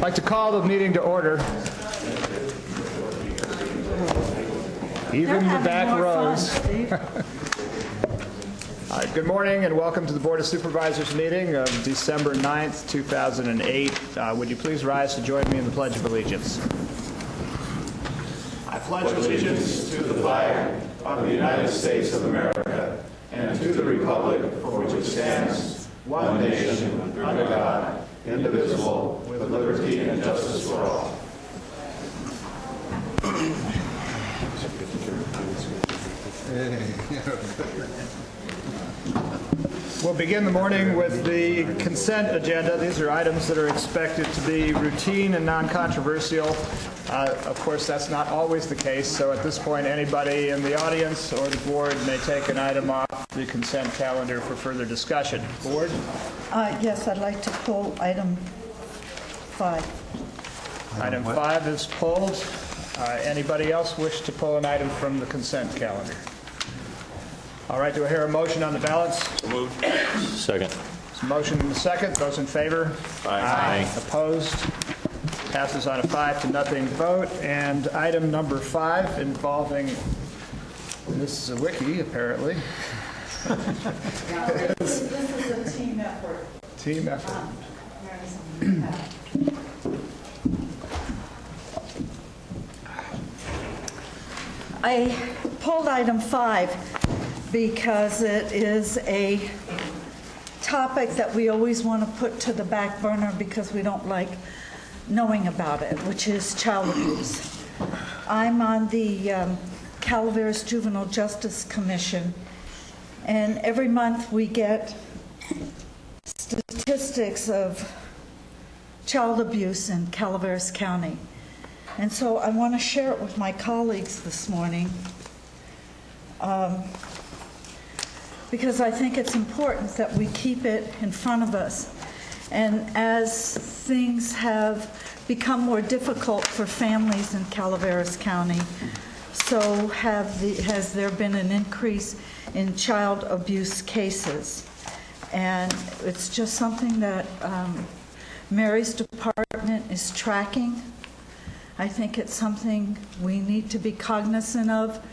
like to call the meeting to order. Even the back rows. Good morning and welcome to the Board of Supervisors meeting of December 9th, 2008. Would you please rise to join me in the Pledge of Allegiance? I pledge allegiance to the flag of the United States of America and to the republic for which it stands, one nation, under God, indivisible, with liberty and justice for all. We'll begin the morning with the consent agenda. These are items that are expected to be routine and non-controversial. Of course, that's not always the case, so at this point, anybody in the audience or the board may take an item off the consent calendar for further discussion. Board? Yes, I'd like to pull item 5. Item 5 is pulled. Anybody else wish to pull an item from the consent calendar? All right, do I hear a motion on the balance? So moved. Second. There's a motion and a second. Those in favor? Aye. Opposed? Passes on a 5-0 vote. And item number 5 involving, this is a wiki apparently. This is a team effort. Team effort. I pulled item 5 because it is a topic that we always want to put to the back burner because we don't like knowing about it, which is child abuse. I'm on the Calaveras Juvenile Justice Commission, and every month we get statistics of child abuse in Calaveras County. And so I want to share it with my colleagues this morning because I think it's important that we keep it in front of us. And as things have become more difficult for families in Calaveras County, so has there been an increase in child abuse cases. And it's just something that Mary's department is tracking. I think it's something we need to be cognizant of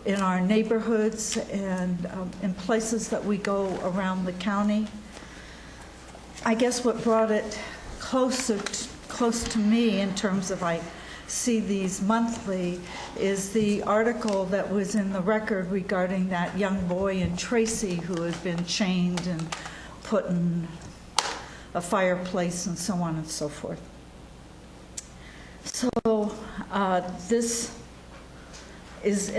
in our neighborhoods and in places that we go around the county. I guess what brought it close to me in terms of I see these monthly is the article that was in the Record regarding that young boy in Tracy who had been chained and put in a fireplace and so on and so forth. So this is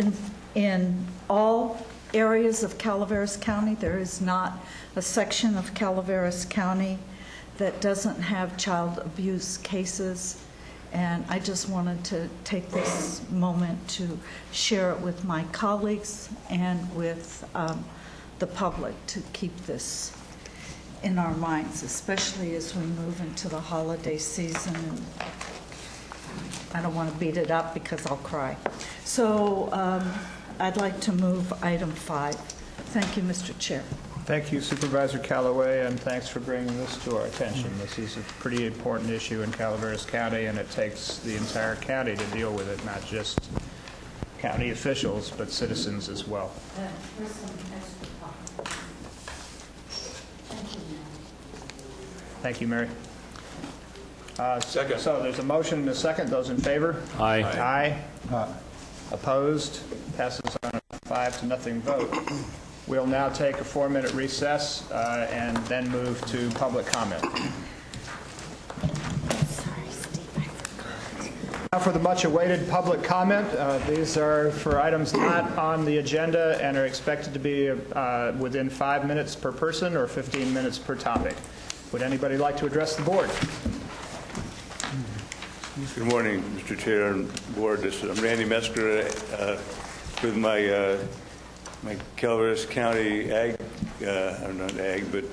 in all areas of Calaveras County. There is not a section of Calaveras County that doesn't have child abuse cases. And I just wanted to take this moment to share it with my colleagues and with the public to keep this in our minds, especially as we move into the holiday season. And I don't want to beat it up because I'll cry. So I'd like to move item 5. Thank you, Mr. Chair. Thank you, Supervisor Callaway, and thanks for bringing this to our attention. This is a pretty important issue in Calaveras County, and it takes the entire county to deal with it, not just county officials, but citizens as well. Thank you, Mary. Second. So there's a motion and a second. Those in favor? Aye. Aye. Opposed? Passes on a 5-0 vote. We'll now take a 4-minute recess and then move to public comment. Now for the much-awaited public comment. These are for items not on the agenda and are expected to be within 5 minutes per person or 15 minutes per topic. Would anybody like to address the board? Good morning, Mr. Chair and Board. I'm Randy Mesker with my Calaveras County Ag, or not Ag, but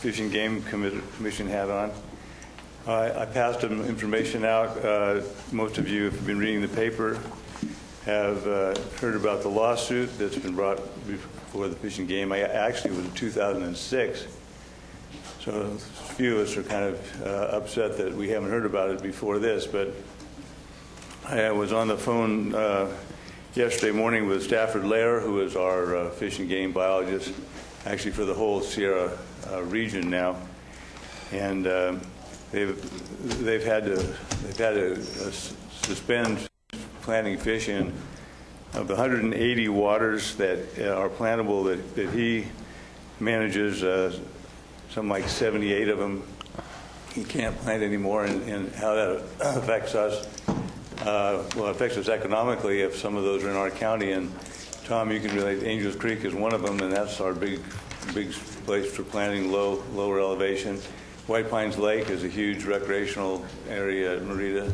Fish and Game Commission hat on. I passed some information out. Most of you, if you've been reading the paper, have heard about the lawsuit that's been brought before the Fish and Game. I actually was in 2006. So few of us are kind of upset that we haven't heard about it before this, but I was on the phone yesterday morning with Stafford Lair, who is our fish and game biologist, actually for the whole Sierra region now, and they've had to suspend planting fish in. Of the 180 waters that are plantable that he manages, something like 78 of them he can't plant anymore, and how that affects us. Well, it affects us economically if some of those are in our county. And Tom, you can relate. Angels Creek is one of them, and that's our big place for planting lower elevation. White Pines Lake is a huge recreational area at Merida.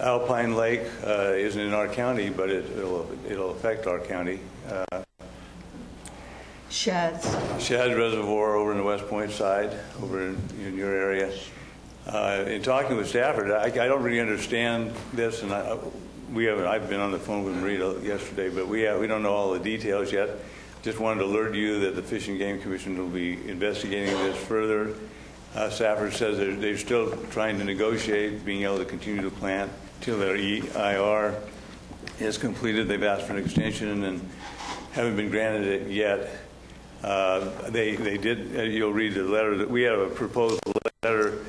Alpine Lake isn't in our county, but it'll affect our county. Shads. Shad Reservoir over in the West Point side, over in your area. In talking with Stafford, I don't really understand this, and I've been on the phone with Marita yesterday, but we don't know all the details yet. Just wanted to alert you that the Fish and Game Commission will be investigating this further. Stafford says they're still trying to negotiate being able to continue to plant till their EIR is completed. They've asked for an extension and haven't been granted it yet. They did. You'll read the letter that we have a proposed letter.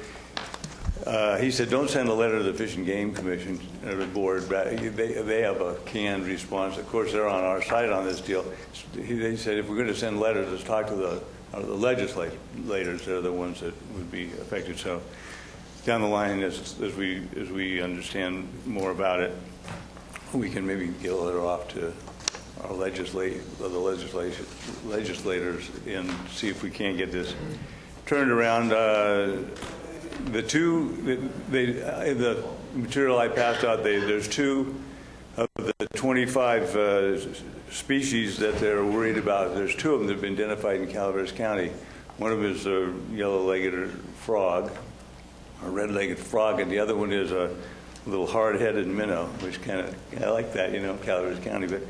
He said, don't send a letter to the Fish and Game Commission or the board. They have a canned response. Of course, they're on our side on this deal. They said, if we're going to send letters, let's talk to the legislators. They're the ones that would be affected. So down the line, as we understand more about it, we can maybe get a letter off to our legislators and see if we can't get this turned around. The material I passed out, there's 2 of the 25 species that they're worried about. There's 2 of them that have been identified in Calaveras County. One of them is a yellow-legged frog, a red-legged frog, and the other one is a little hard-headed minnow, which I like that, Calaveras County. But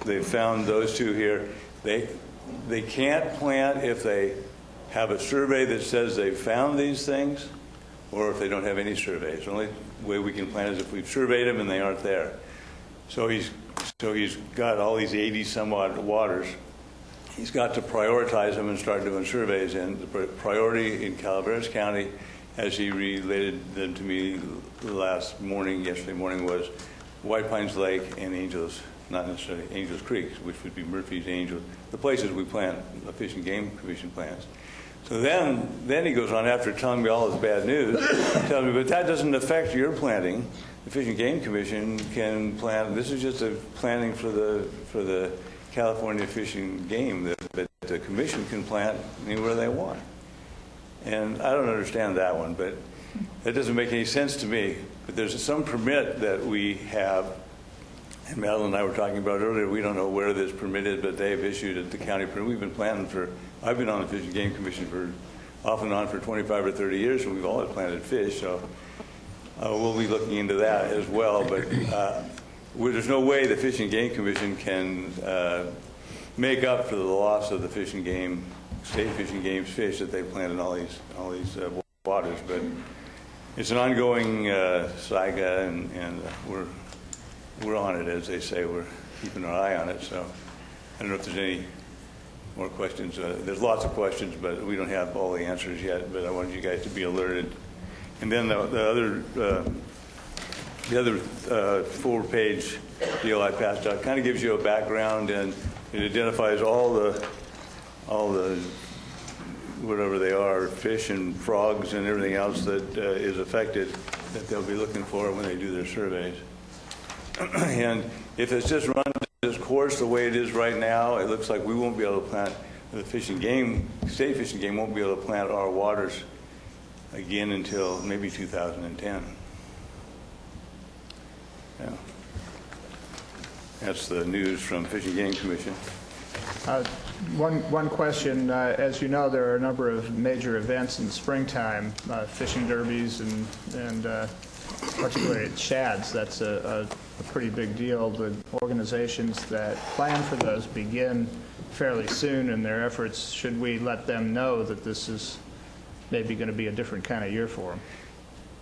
they've found those 2 here. They can't plant if they have a survey that says they've found these things, or if they don't have any surveys. The only way we can plant is if we've surveyed them and they aren't there. So he's got all these 80-some-odd waters. He's got to prioritize them and start doing surveys. And the priority in Calaveras County, as he related them to me yesterday morning, was White Pines Lake and Angels, not necessarily Angels Creek, which would be Murphy's Angels, the places we plant, the Fish and Game Commission plants. So then he goes on, after telling me all this bad news, tells me, but that doesn't affect your planting. The Fish and Game Commission can plant. This is just a planting for the California Fish and Game that the commission can plant anywhere they want. And I don't understand that one, but that doesn't make any sense to me. But there's some permit that we have, and Madeline and I were talking about earlier. We don't know where this permit is, but they've issued it, the county permit. We've been planting I've been on the Fish and Game Commission for off and on for 25 or 30 years, and we've always planted fish. So we'll be looking into that as well. But there's no way the Fish and Game Commission can make up for the loss of the Fish and Game, state Fish and Game's fish that they planted all these waters. But it's an ongoing saga, and we're on it, as they say. We're keeping our eye on it. So I don't know if there's any more questions. There's lots of questions, but we don't have all the answers yet. But I wanted you guys to be alerted. And then the other 4-page deal I passed out kind of gives you a background, and it identifies all the whatever they are, fish and frogs and everything else that is affected that they'll be looking for when they do their surveys. And if it's just run this course the way it is right now, it looks like we won't be able to plant, the Fish and Game, State Fish and Game won't be able to plant our waters again until maybe 2010. Yeah. That's the news from Fish and Game Commission. One question. As you know, there are a number of major events in the springtime, fishing derbies and particularly at shads. That's a pretty big deal. The organizations that plan for those begin fairly soon in their efforts. Should we let them know that this is maybe going to be a different kind of year for them?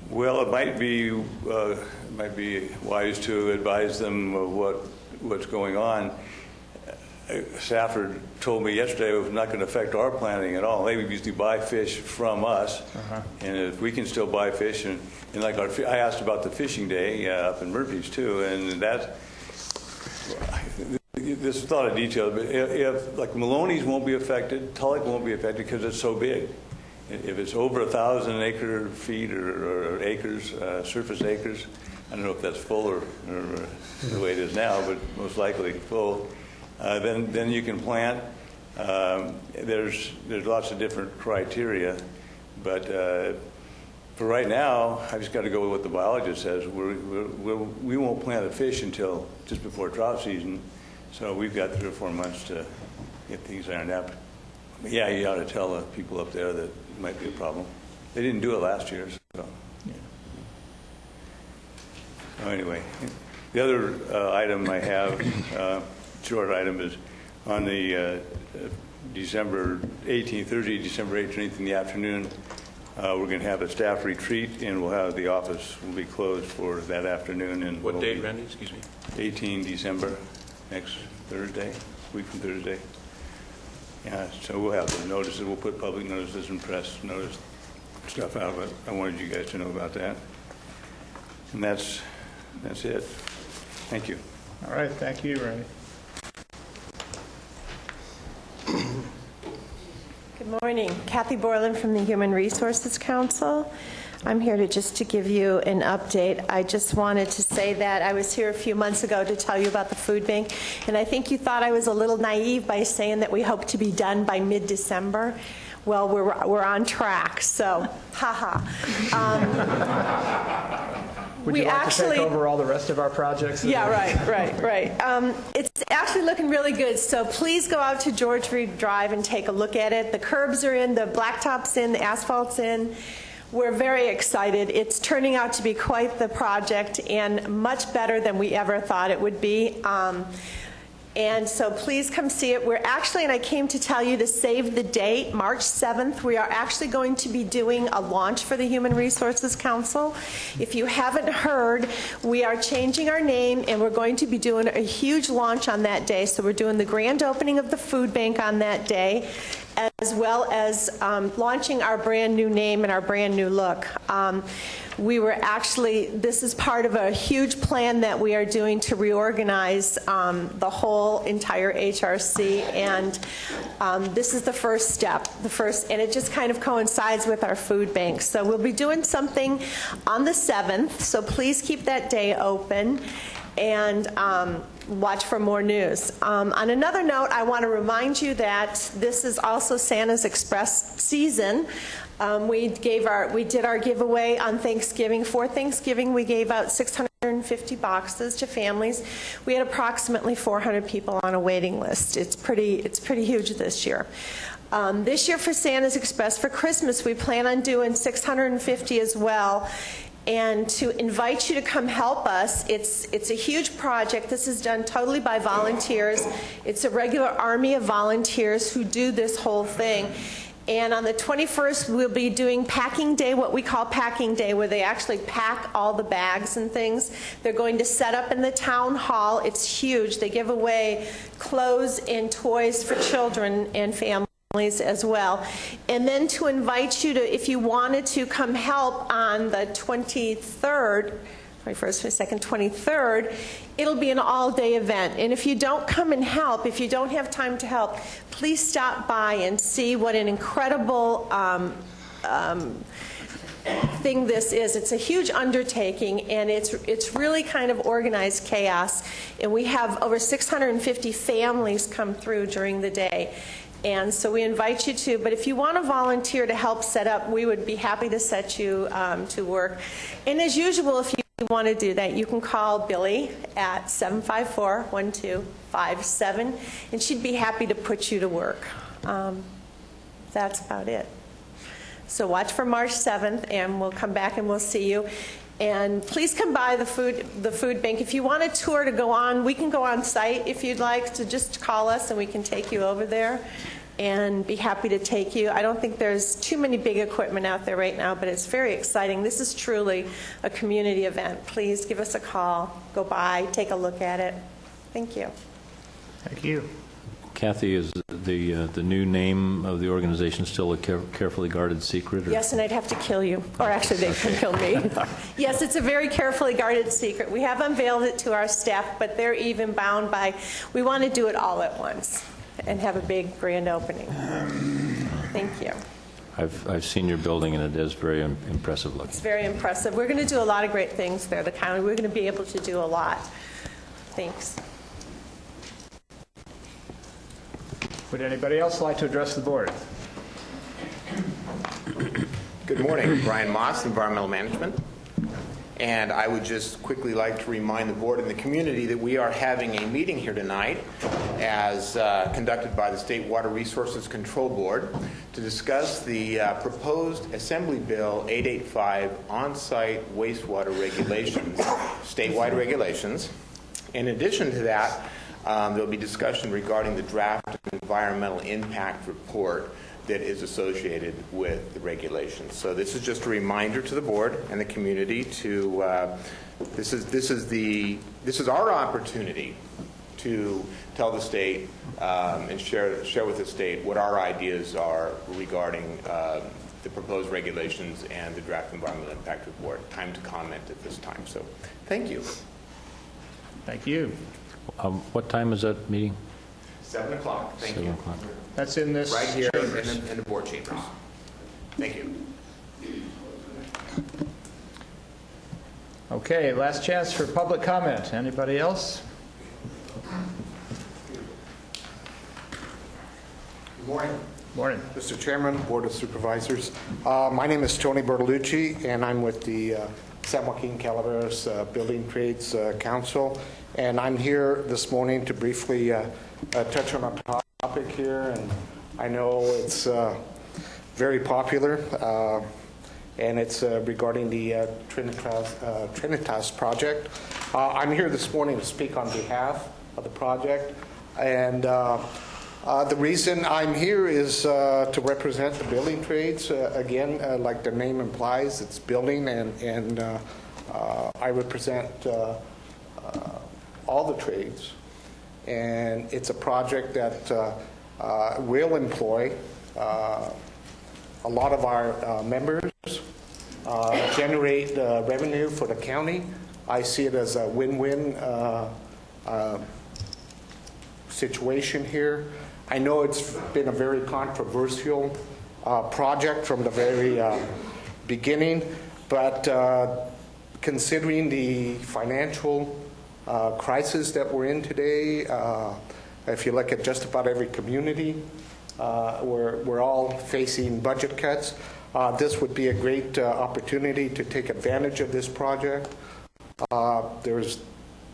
Well, it might be wise to advise them of what's going on. Safford told me yesterday it was not going to affect our planning at all. They usually buy fish from us, and if we can still buy fish, and like I asked about the fishing day up in Murphy's too, and that. This is a lot of detail, but if like Maloney's won't be affected, Tulloch won't be affected because it's so big. If it's over 1,000 acre feet or acres, surface acres, I don't know if that's full or the way it is now, but most likely full. Then you can plant. There's lots of different criteria, but for right now, I just got to go with what the biologist says. We won't plant a fish until just before trout season, so we've got 3 or 4 months to get things ironed out. But yeah, you ought to tell the people up there that it might be a problem. They didn't do it last year, so. Yeah. So anyway, the other item I have, short item, is on the December 18th, Thursday, December 18th in the afternoon. We're going to have a staff retreat, and we'll have the office will be closed for that afternoon. And What date, Randy? Excuse me. 18 December, next Thursday, week from Thursday. Yeah, so we'll have the notices. We'll put public notices and press notice stuff out, but I wanted you guys to know about that. And that's it. Thank you. All right, thank you, Randy. Good morning. Kathy Borland from the Human Resources Council. I'm here to give you an update. I just wanted to say that I was here a few months ago to tell you about the food bank, and I think you thought I was a little naive by saying that we hope to be done by mid-December. Well, we're on track, so haha. Would you like to take over all the rest of our projects? Yeah, right. It's actually looking really good, so please go out to George Reed Drive and take a look at it. The curbs are in, the blacktop's in, the asphalt's in. We're very excited. It's turning out to be quite the project and much better than we ever thought it would be. And so please come see it. We're actually, and I came to tell you to save the date, March 7th, we are actually going to be doing a launch for the Human Resources Council. If you haven't heard, we are changing our name, and we're going to be doing a huge launch on that day. So we're doing the grand opening of the food bank on that day, as well as launching our brand new name and our brand new look. This is part of a huge plan that we are doing to reorganize the whole entire HRC, and this is the first step, and it just kind of coincides with our food bank. So we'll be doing something on the 7th, so please keep that day open and watch for more news. On another note, I want to remind you that this is also Santa's Express season. We did our giveaway on Thanksgiving. For Thanksgiving, we gave out 650 boxes to families. We had approximately 400 people on a waiting list. It's pretty huge this year. This year for Santa's Express, for Christmas, we plan on doing 650 as well. And to invite you to come help us, it's a huge project. This is done totally by volunteers. It's a regular army of volunteers who do this whole thing. And on the 21st, we'll be doing packing day, what we call packing day, where they actually pack all the bags and things. They're going to set up in the town hall. It's huge. They give away clothes and toys for children and families as well. And then to invite you to, if you wanted to come help on the 23rd, 23rd, it'll be an all-day event. And if you don't come and help, if you don't have time to help, please stop by and see what an incredible thing this is. It's a huge undertaking, and it's really kind of organized chaos. And we have over 650 families come through during the day. And so we invite you to, but if you want to volunteer to help set up, we would be happy to set you to work. And as usual, if you want to do that, you can call Billy at 754-1257, and she'd be happy to put you to work. That's about it. So watch for March 7th, and we'll come back and we'll see you. And please come by the food bank. If you want a tour to go on, we can go on site if you'd like, so just call us and we can take you over there and be happy to take you. I don't think there's too many big equipment out there right now, but it's very exciting. This is truly a community event. Please give us a call, go by, take a look at it. Thank you. Thank you. Kathy, is the new name of the organization still a carefully guarded secret? Or? Yes, and I'd have to kill you. Or actually, they can kill me. Yes, it's a very carefully guarded secret. We have unveiled it to our staff, but they're even bound by, we want to do it all at once and have a big grand opening. Thank you. I've seen your building, and it is very impressive looking. It's very impressive. We're going to do a lot of great things there, the county. We're going to be able to do a lot. Thanks. Would anybody else like to address the board? Good morning. Brian Moss, Environmental Management. And I would just quickly like to remind the board and the community that we are having a meeting here tonight as conducted by the State Water Resources Control Board to discuss the proposed Assembly Bill 885 on-site wastewater regulations, statewide regulations. In addition to that, there will be discussion regarding the draft environmental impact report that is associated with the regulations. So this is just a reminder to the board and the community to this is our opportunity to tell the state and share with the state what our ideas are regarding the proposed regulations and the draft environmental impact report. Time to comment at this time. So thank you. Thank you. What time is that meeting? 7 o'clock. Thank 7 you. o'clock. That's in this Right here chambers. in the board chambers. Thank you. Okay, last chance for public comment. Anybody else? Good morning. Morning. Mr. Chairman, Board of Supervisors. My name is Tony Bertolucci, and I'm with the San Joaquin Calaveras Building Trades Council. And I'm here this morning to briefly touch on a topic here. And I know it's very popular, and it's regarding the Trinitas project. I'm here this morning to speak on behalf of the project. And the reason I'm here is to represent the building trades. Again, like the name implies, it's building, and I represent all the trades. And it's a project that will employ a lot of our members, generate revenue for the county. I see it as a win-win situation here. I know it's been a very controversial project from the very beginning, but considering the financial crisis that we're in today, if you look at just about every community, we're all facing budget cuts. This would be a great opportunity to take advantage of this project. There's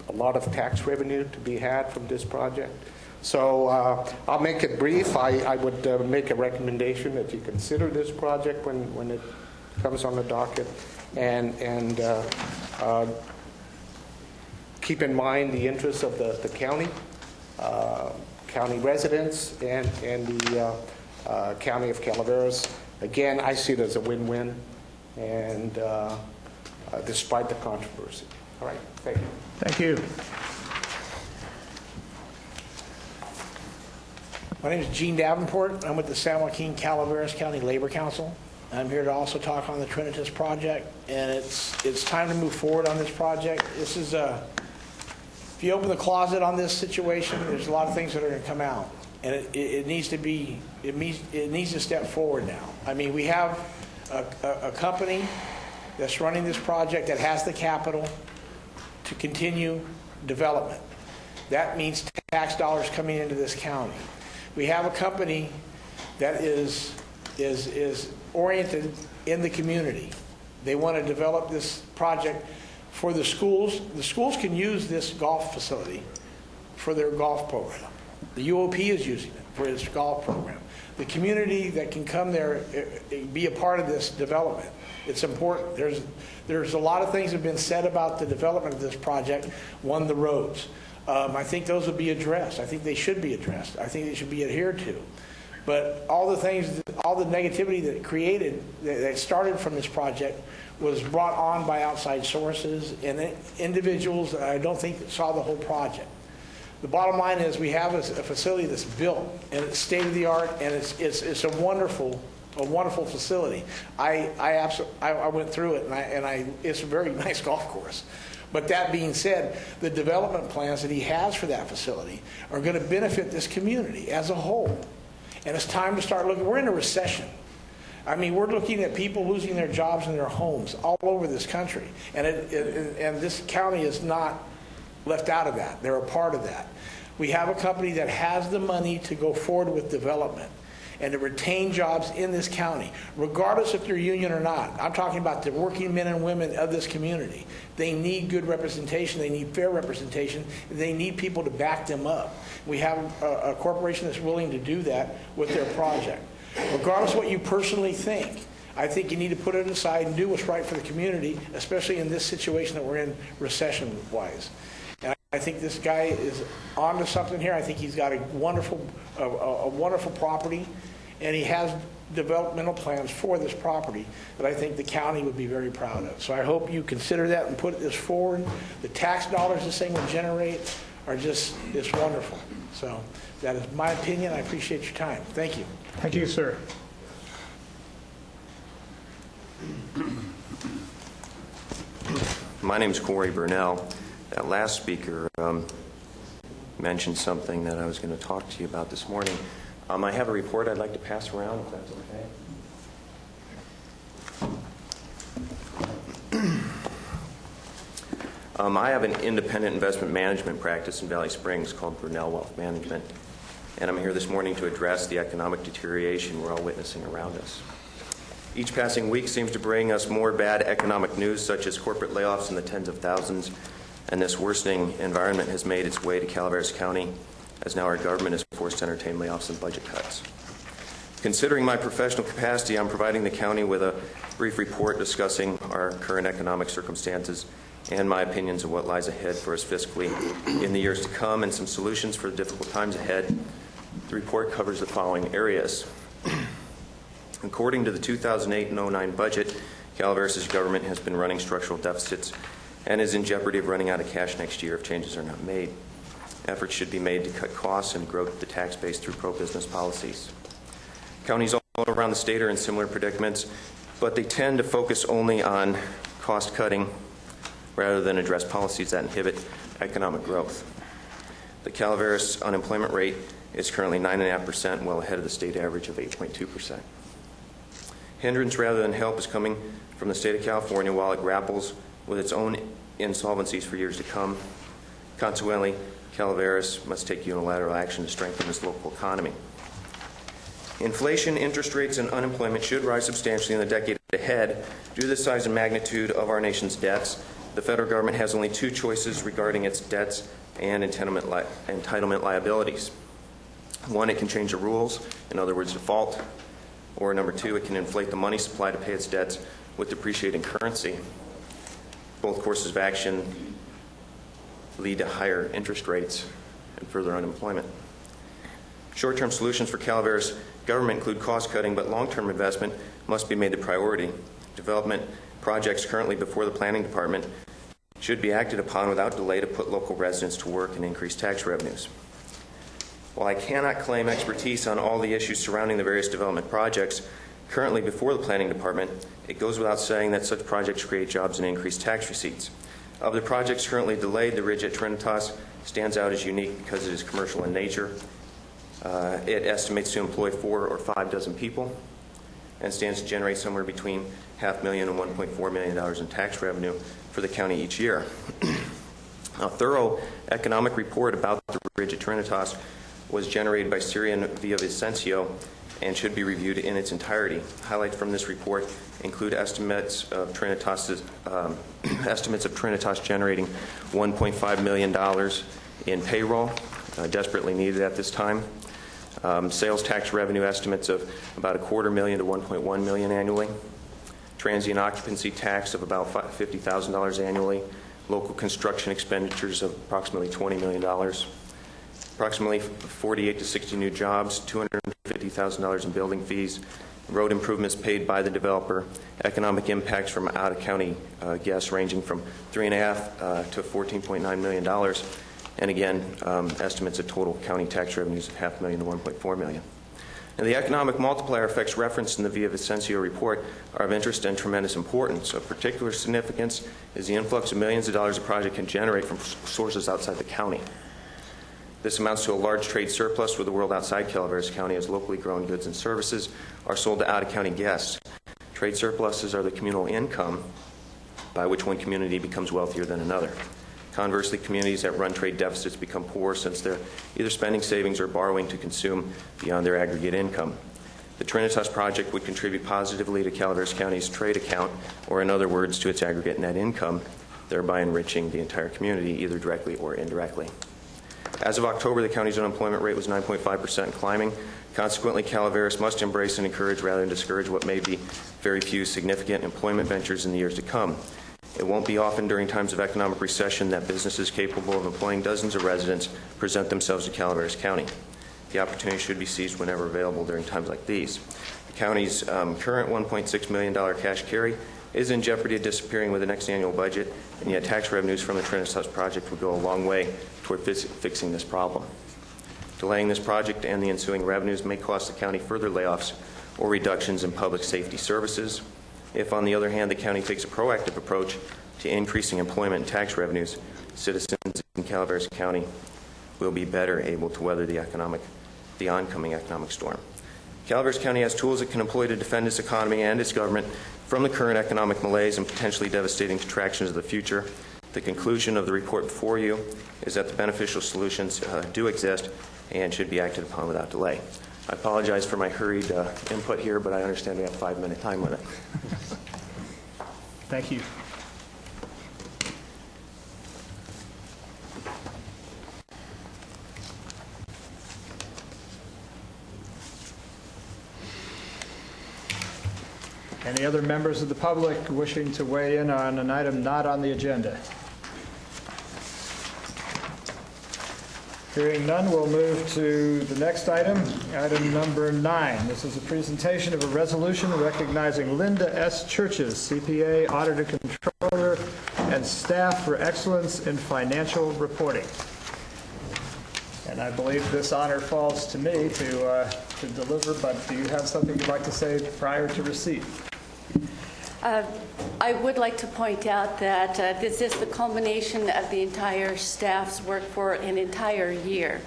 a lot of tax revenue to be had from this project. So I'll make it brief. I would make a recommendation that you consider this project when it comes on the docket, and keep in mind the interests of the county, county residents, and the county of Calaveras. Again, I see it as a win-win, and despite the controversy. All right, thank you. Thank you. My name is Gene Davenport. I'm with the San Joaquin Calaveras County Labor Council. I'm here to also talk on the Trinitas project, and it's time to move forward on this project. This is if you open the closet on this situation, there's a lot of things that are going to come out, and it needs to step forward now. I mean, we have a company that's running this project that has the capital to continue development. That means tax dollars coming into this county. We have a company that is oriented in the community. They want to develop this project for the schools. The schools can use this golf facility for their golf program. The UOP is using it for its golf program. the community that can come there, be a part of this development. It's important. There's a lot of things that have been said about the development of this project. One, the roads. I think those would be addressed. I think they should be addressed. I think they should be adhered to. But all the things, all the negativity that started from this project was brought on by outside sources and individuals that I don't think saw the whole project. The bottom line is we have a facility that's built and it's state of the art and it's a wonderful facility. I went through it and it's a very nice golf course. But that being said, the development plans that he has for that facility are going to benefit this community as a whole. And it's time to start looking. We're in a recession. I mean, we're looking at people losing their jobs and their homes all over this country. And this county is not left out of that. They're a part of that. We have a company that has the money to go forward with development and to retain jobs in this county, regardless if they're union or not. I'm talking about the working men and women of this community. They need good representation. They need fair representation. They need people to back them up. We have a corporation that's willing to do that with their project. Regardless of what you personally think, I think you need to put it aside and do what's right for the community, especially in this situation that we're in recession-wise. And I think this guy is onto something here. I think he's got a wonderful property, and he has developmental plans for this property that I think the county would be very proud of. So I hope you consider that and put this forward. The tax dollars this thing will generate are just, it's wonderful. So that is my opinion. I appreciate your time. Thank you. Thank you, sir. My name is Corey Burnell. That last speaker mentioned something that I was going to talk to you about this morning. I have a report I'd like to pass around, if that's okay. I have an independent investment management practice in Valley Springs called Burnell Wealth Management, and I'm here this morning to address the economic deterioration we're all witnessing around us. Each passing week seems to bring us more bad economic news, such as corporate layoffs in the tens of thousands, and this worsening environment has made its way to Calaveras County, as now our government is forced to entertain layoffs and budget cuts. Considering my professional capacity, I'm providing the county with a brief report discussing our current economic circumstances and my opinions of what lies ahead for us fiscally in the years to come and some solutions for the difficult times ahead. The report covers the following areas. According to the 2008 and 09 budget, Calaveras' government has been running structural deficits and is in jeopardy of running out of cash next year if changes are not made. Efforts should be made to cut costs and grow the tax base through pro-business policies. Counties all around the state are in similar predicaments, but they tend to focus only on cost cutting rather than address policies that inhibit economic growth. The Calaveras unemployment rate is currently 9.5%, well ahead of the state average of 8.2%. Hindrance rather than help is coming from the state of California while it grapples with its own insolvencies for years to come. Consequently, Calaveras must take unilateral action to strengthen its local economy. Inflation, interest rates, and unemployment should rise substantially in the decade ahead due to the size and magnitude of our nation's debts. The federal government has only two choices regarding its debts and entitlement liabilities. One, it can change the rules, in other words, default. Or number two, it can inflate the money supply to pay its debts with depreciating currency. Both courses of action lead to higher interest rates and further unemployment. Short-term solutions for Calaveras government include cost-cutting, but long-term investment must be made the priority. Development projects currently before the planning department should be acted upon without delay to put local residents to work and increase tax revenues. While I cannot claim expertise on all the issues surrounding the various development projects currently before the planning department, it goes without saying that such projects create jobs and increase tax receipts. Of the projects currently delayed, the Ridge at Trinitas stands out as unique because it is commercial in nature. It estimates to employ 4 or 5 dozen people and stands to generate somewhere between $500,000 and $1.4 million in tax revenue for the county each year. A thorough economic report about the Ridge at Trinitas was generated by Syrian Villavicencio and should be reviewed in its entirety. Highlights from this report include estimates of Trinitas generating $1.5 million in payroll, desperately needed at this time. Sales tax revenue estimates of about $250,000 to $1.1 million annually. Transient occupancy tax of about $50,000 annually. Local construction expenditures of approximately $20 million. Approximately 48 to 60 new jobs, $250,000 in building fees, road improvements paid by the developer, economic impacts from out-of-county guests ranging from $3.5 to $14.9 million, and again, estimates of total county tax revenues of $500,000 to $1.4 million. Now, the economic multiplier effects referenced in the Villavicencio report are of interest and tremendous importance. Of particular significance is the influx of millions of dollars a project can generate from sources outside the county. This amounts to a large trade surplus with the world outside Calaveras County as locally grown goods and services are sold to out-of-county guests. Trade surpluses are the communal income by which one community becomes wealthier than another. Conversely, communities that run trade deficits become poor since they're either spending savings or borrowing to consume beyond their aggregate income. The Trinitas project would contribute positively to Calaveras County's trade account, or in other words, to its aggregate net income, thereby enriching the entire community either directly or indirectly. As of October, the county's unemployment rate was 9.5% and climbing. Consequently, Calaveras must embrace and encourage rather than discourage what may be very few significant employment ventures in the years to come. It won't be often during times of economic recession that businesses capable of employing dozens of residents present themselves to Calaveras County. The opportunity should be seized whenever available during times like these. The county's current $1.6 million cash carry is in jeopardy of disappearing with the next annual budget, and yet tax revenues from the Trinitas project would go a long way toward fixing this problem. Delaying this project and the ensuing revenues may cost the county further layoffs or reductions in public safety services. If, on the other hand, the county takes a proactive approach to increasing employment and tax revenues, citizens in Calaveras County will be better able to weather the oncoming economic storm. Calaveras County has tools it can employ to defend its economy and its government from the current economic malaise and potentially devastating contractions of the future. The conclusion of the report before you is that the beneficial solutions do exist and should be acted upon without delay. I apologize for my hurried input here, but I understand we have a 5-minute time limit. Thank you. Any other members of the public wishing to weigh in on an item not on the agenda? Hearing none, we'll move to the next item, item number 9. This is a presentation of a resolution recognizing Linda S. Churches, CPA, Auditor Controller, and staff for excellence in financial reporting. And I believe this honor falls to me to deliver, but do you have something you'd like to say prior to receipt? I would like to point out that this is the culmination of the entire staff's work for an entire year.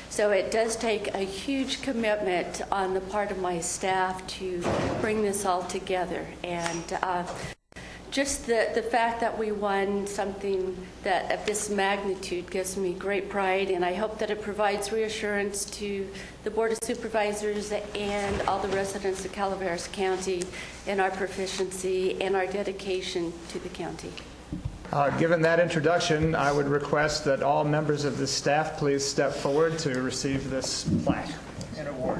So it does take a huge commitment on the part of my staff to bring this all together. And just the fact that we won something that of this magnitude gives me great pride, and I hope that it provides reassurance to the Board of Supervisors and all the residents of Calaveras County in our proficiency and our dedication to the county. Given that introduction, I would request that all members of the staff please step forward to receive this plaque and award.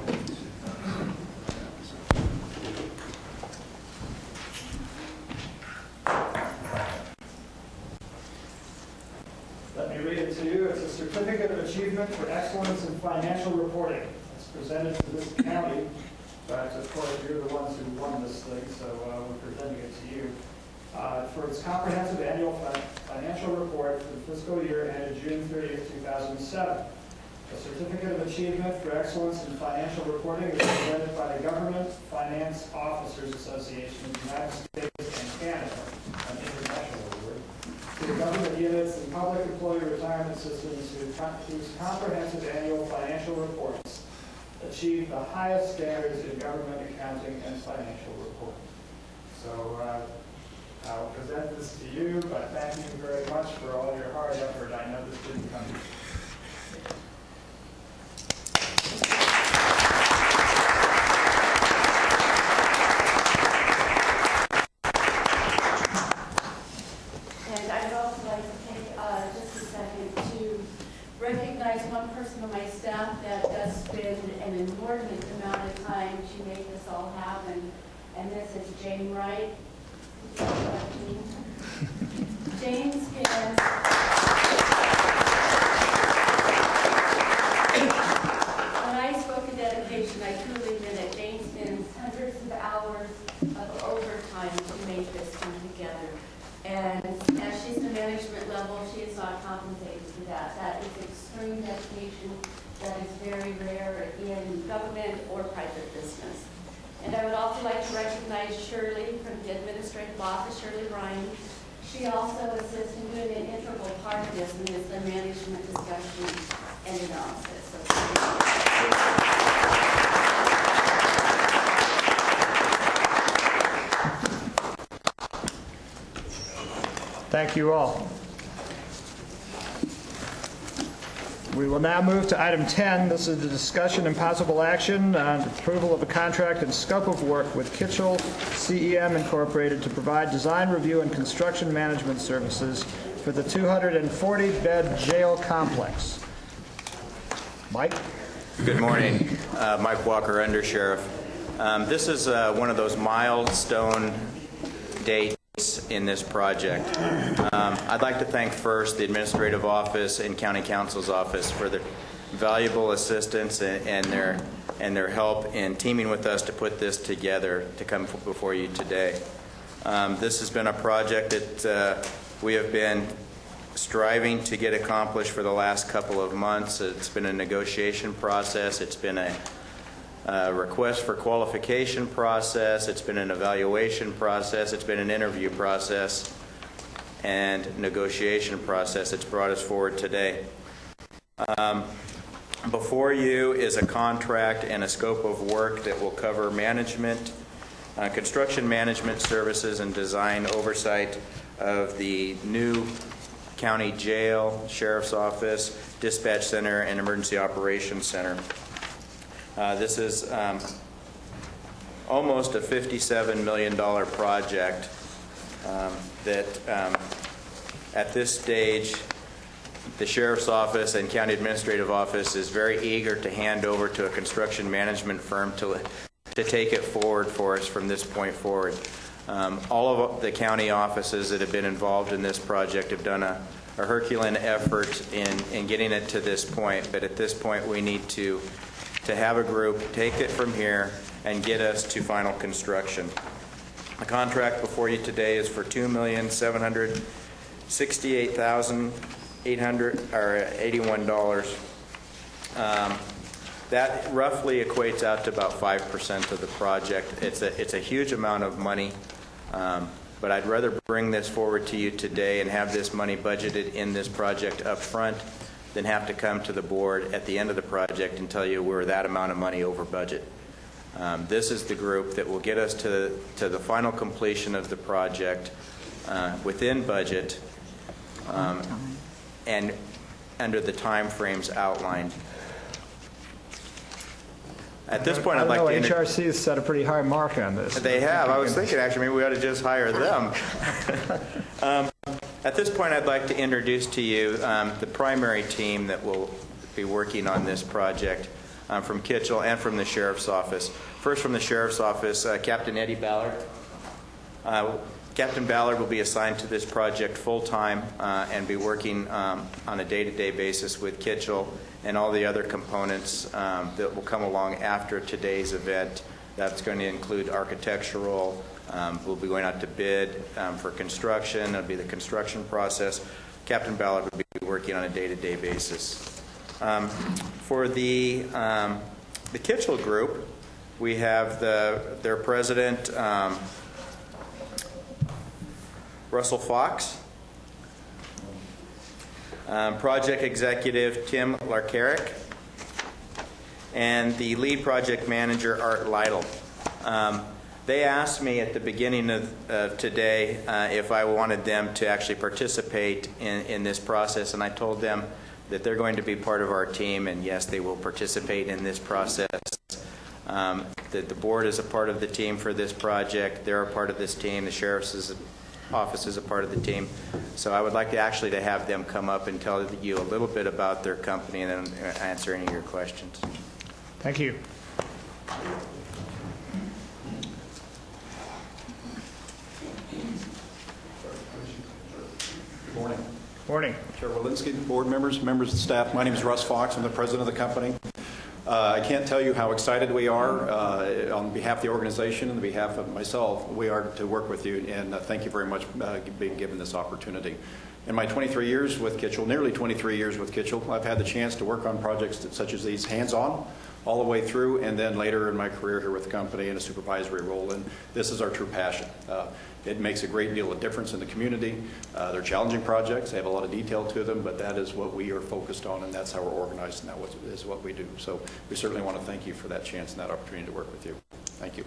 Let me read it to you. It's a Certificate of Achievement for Excellence in Financial Reporting. It's presented to this county, but of course you're the ones who won this thing, so we're presenting it to you. For its comprehensive annual financial report for the fiscal year ended June 30th, 2007. The Certificate of Achievement for Excellence in Financial Reporting is presented by the Government Finance Officers Association of the United States and Canada, an international award, to the government units and public employee retirement systems whose comprehensive annual financial reports achieve the highest standards in government accounting and financial reporting. So I'll present this to you, but thank you very much for all your hard effort. I know this didn't come easy. And I'd also like to take just a second to recognize one person on my staff that does spend an Jane spends, when I spoke of dedication, I truly meant it. Jane spends hundreds of hours of overtime to make this come together. And as she's the management level, she is not compensated for that. That is extreme dedication that is very rare in government or private business. And I would also like to recognize Shirley from the administrative office, Shirley Ryan. She also assists in doing an integral part of this, and is the management discussion and analysis. Thank you all. We will now move to item 10. This is the discussion and possible action on approval of a contract and scope of work with Kitchell CEM Incorporated to provide design review and construction management services for the 240-bed jail complex. Mike? Good morning. Mike Walker, Undersheriff. This is one of those milestone dates in this project. I'd like to thank first the Administrative Office and County Counsel's Office for their valuable assistance and their help in teaming with us to put this together to come before you today. This has been a project that we have been striving to get accomplished for the last couple of months. It's been a negotiation process. It's been a request for qualification process. It's been an evaluation process. It's been an interview process and negotiation process. It's brought us forward today. Before you is a contract and a scope of work that will cover management, construction management services and design oversight of the new county jail, sheriff's office, dispatch center, and emergency operations center. This is almost a $57 million project that at this stage the Sheriff's Office and County Administrative Office is very eager to hand over to a construction management firm to take it forward for us from this point forward. All of the county offices that have been involved in this project have done a Herculean effort in getting it to this point, but at this point we need to have a group take it from here and get us to final construction. The contract before you today is for $2,768,881. That roughly equates out to about 5% of the project. It's a huge amount of money, but I'd rather bring this forward to you today and have this money budgeted in this project up front than have to come to the board at the end of the project and tell you we're that amount of money over budget. This is the group that will get us to the final completion of the project within budget and under the time frames outlined. At this point, I'd like to... HRC has set a pretty high mark on this. They have. I was thinking, actually, maybe we ought to just hire them. At this point, I'd like to introduce to you the primary team that will be working on this project from Kitchell and from the Sheriff's Office. First, from the Sheriff's Office, Captain Eddie Ballard. Captain Ballard will be assigned to this project full-time and be working on a day-to-day basis with Kitchell and all the other components that will come along after today's event. That's going to include architectural. We'll be going out to bid for construction. It'll be the construction process. Captain Ballard will be working on a day-to-day basis. For the Kitchell group, we have their president, Russell Fox, project executive Tim Larkaric, and the lead project manager Art Lytle. They asked me at the beginning of today if I wanted them to actually participate in this process, and I told them that they're going to be part of our team, and yes, they will participate in this process. That the board is a part of the team for this project. They're a part of this team. The Sheriff's Office is a part of the team. So I would like to have them come up and tell you a little bit about their company and then answer any of your questions. Thank you. Morning. Chair Walensky, board members, members of the staff. My name is Russ Fox. I'm the president of the company. I can't tell you how excited we are on behalf of the organization and on behalf of myself. We are to work with you, and thank you very much for being given this opportunity. In my 23 years with Kitchell, nearly 23 years with Kitchell, I've had the chance to work on projects such as these hands-on all the way through, and then later in my career here with the company in a supervisory role, and this is our true passion. It makes a great deal of difference in the community. They're challenging projects. They have a lot of detail to them, but that is what we are focused on, and that's how we're organized, and that is what we do. So we certainly want to thank you for that chance and that opportunity to work with you. Thank you.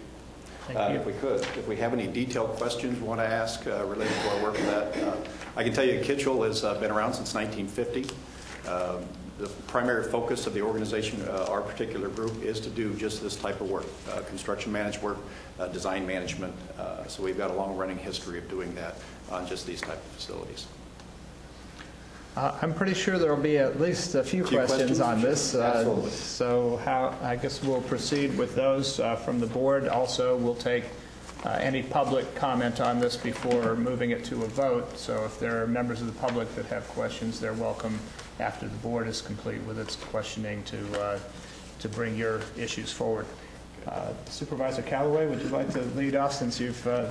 If we have any detailed questions we want to ask related to our work with that, I can tell you Kitchell has been around since 1950. The primary focus of the organization, our particular group, is to do just this type of work, construction managed work, design management. So we've got a long-running history of doing that on just these type of facilities. I'm pretty sure there will be at least a few questions on this. Absolutely. So I guess we'll proceed with those from the board. Also, we'll take any public comment on this before moving it to a vote. So if there are members of the public that have questions, they're welcome after the board is complete with its questioning to bring your issues forward. Supervisor Callaway, would you like to lead off since you've been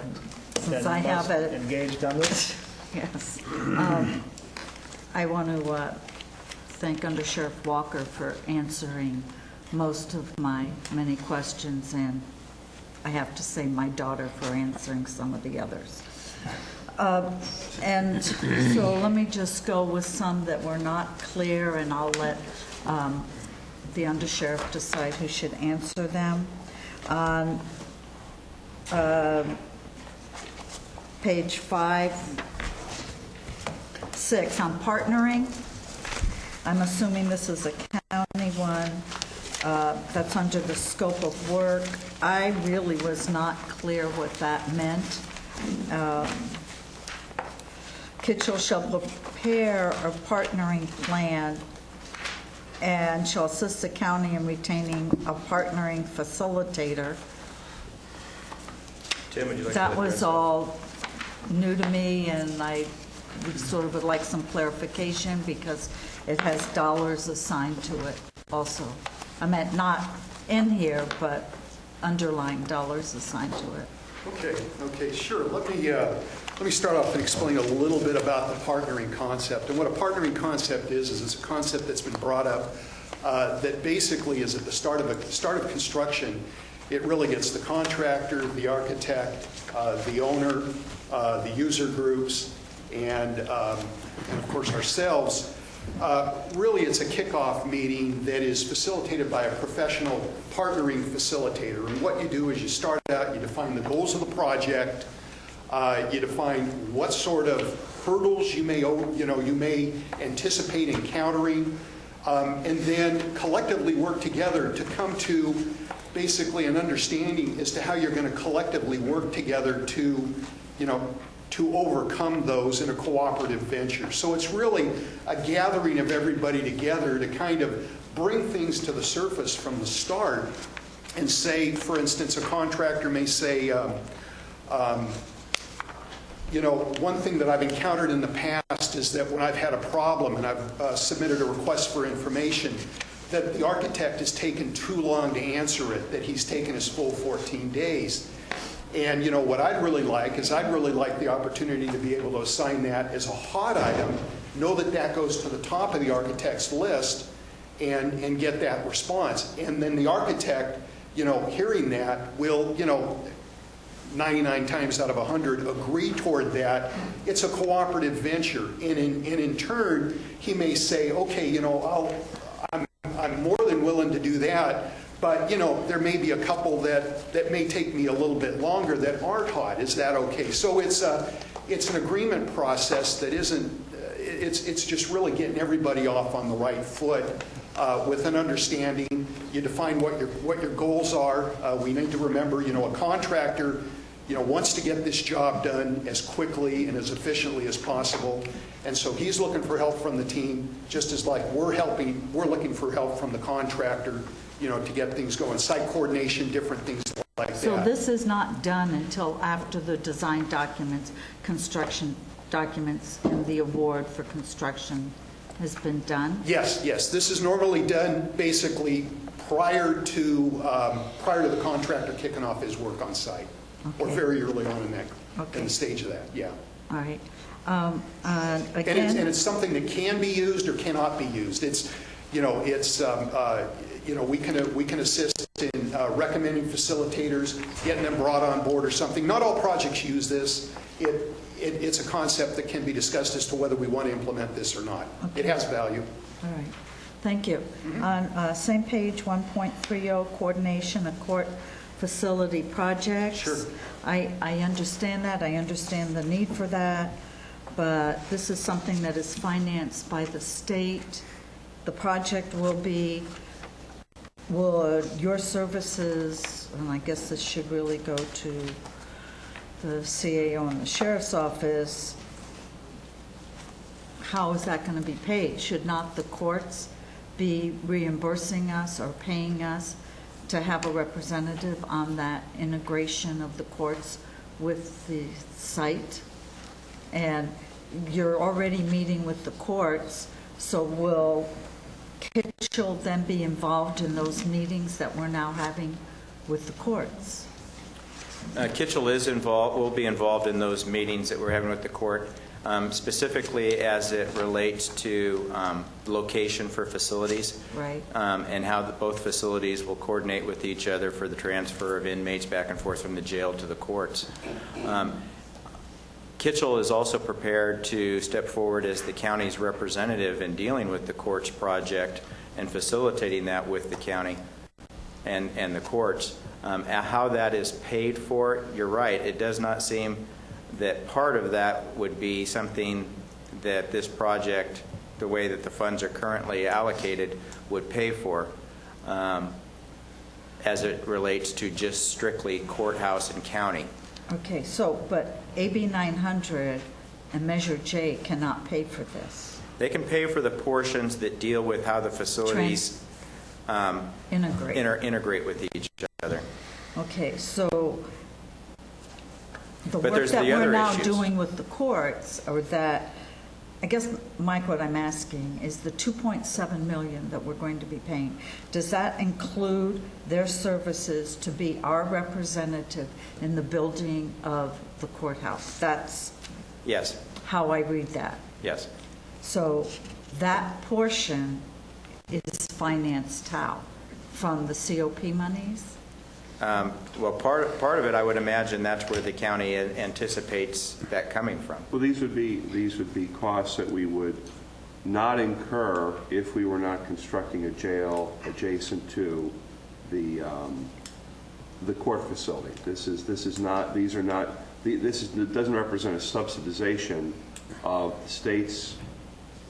most engaged on this? Yes. I want to thank Under Sheriff Walker for answering most of my many questions, and I have to say my daughter for answering some of the others. And so let me just go with some that were not clear, and I'll let the undersheriff decide who should answer them. On page 5-6 on partnering, I'm assuming this is a county one. That's under the scope of work. I really was not clear what that meant. Kitchell shall prepare a partnering plan and shall assist the county in retaining a partnering facilitator. Tim, would you like That to was all new to me, and I sort of would like some clarification because it has dollars assigned to it also. I meant not in here, but underlying dollars assigned to it. Okay, sure. Let me start off and explain a little bit about the partnering concept. And what a partnering concept is it's a concept that's been brought up that basically is at the start of construction. It really gets the contractor, the architect, the owner, the user groups, and of course ourselves. Really, it's a kickoff meeting that is facilitated by a professional partnering facilitator. And what you do is you start out, you define the goals of the project, you define what sort of hurdles you may anticipate encountering, and then collectively work together to come to basically an understanding as to how you're going to collectively work together to overcome those in a cooperative venture. So it's really a gathering of everybody together to kind of bring things to the surface from the start and say, for instance, a contractor may say, one thing that I've encountered in the past is that when I've had a problem and I've submitted a request for information, that the architect has taken too long to answer it, that he's taken his full 14 days. And what I'd really like is the opportunity to be able to assign that as a hot item, know that that goes to the top of the architect's list, and get that response. And then the architect, hearing that will, 99 times out of 100 agree toward that. It's a cooperative venture. And in turn, he may say, okay, I'm more than willing to do that. But, there may be a couple that may take me a little bit longer that aren't hot. Is that okay? So it's an agreement process that isn't, it's just really getting everybody off on the right foot with an understanding. You define what your goals are. We need to remember, a contractor, wants to get this job done as quickly and as efficiently as possible. And so he's looking for help from the team, just as like we're looking for help from the contractor, to get things going, site coordination, different things like that. So this is not done until after the design documents, construction documents and the award for construction has been done? Yes, yes. This is normally done basically prior to the contractor kicking off his work on site, or Okay. very early on in that Okay. in the stage of that. Yeah. All right. And it's something that can be used or cannot be used. It's, we can assist in recommending facilitators, getting them brought on board or something. Not all projects use this. It's a concept that can be discussed as to whether we want to implement this or not. Okay. It has value. All right, thank you. On same page, 1.30, coordination of court facility projects. Sure. I understand that, I understand the need for that, but this is something that is financed by the state. The project will your services, and I guess this should really go to the CAO and the sheriff's office, how is that going to be paid? Should not the courts be reimbursing us or paying us to have a representative on that integration of the courts with the site? And you're already meeting with the courts, so will Kitchell then be involved in those meetings that we're now having with the courts? Kitchell is involved, will be involved in those meetings that we're having with the court, specifically as it relates to location for facilities. Right. And how both facilities will coordinate with each other for the transfer of inmates back and forth from the jail to the courts. Kitchell is also prepared to step forward as the county's representative in dealing with the courts project and facilitating that with the county and the courts. How that is paid for, you're right, it does not seem that part of that would be something that this project, the way that the funds are currently allocated, would pay for, as it relates to just strictly courthouse and county. Okay, so, but AB 900 and Measure J cannot pay for this? They can pay for the portions that deal with how the facilities integrate with each other. Okay, so the But work there's that the we're other now issues. doing with the courts, or that, I guess, Mike, what I'm asking is the $2.7 million that we're going to be paying, does that include their services to be our representative in the building of the courthouse? That's Yes, how I read that. yes. So that portion is financed how? From the COP monies? Well, part of it, I would imagine that's where the county anticipates that coming from. Well, these would be costs that we would not incur if we were not constructing a jail adjacent to the court facility. This doesn't represent a subsidization of the state's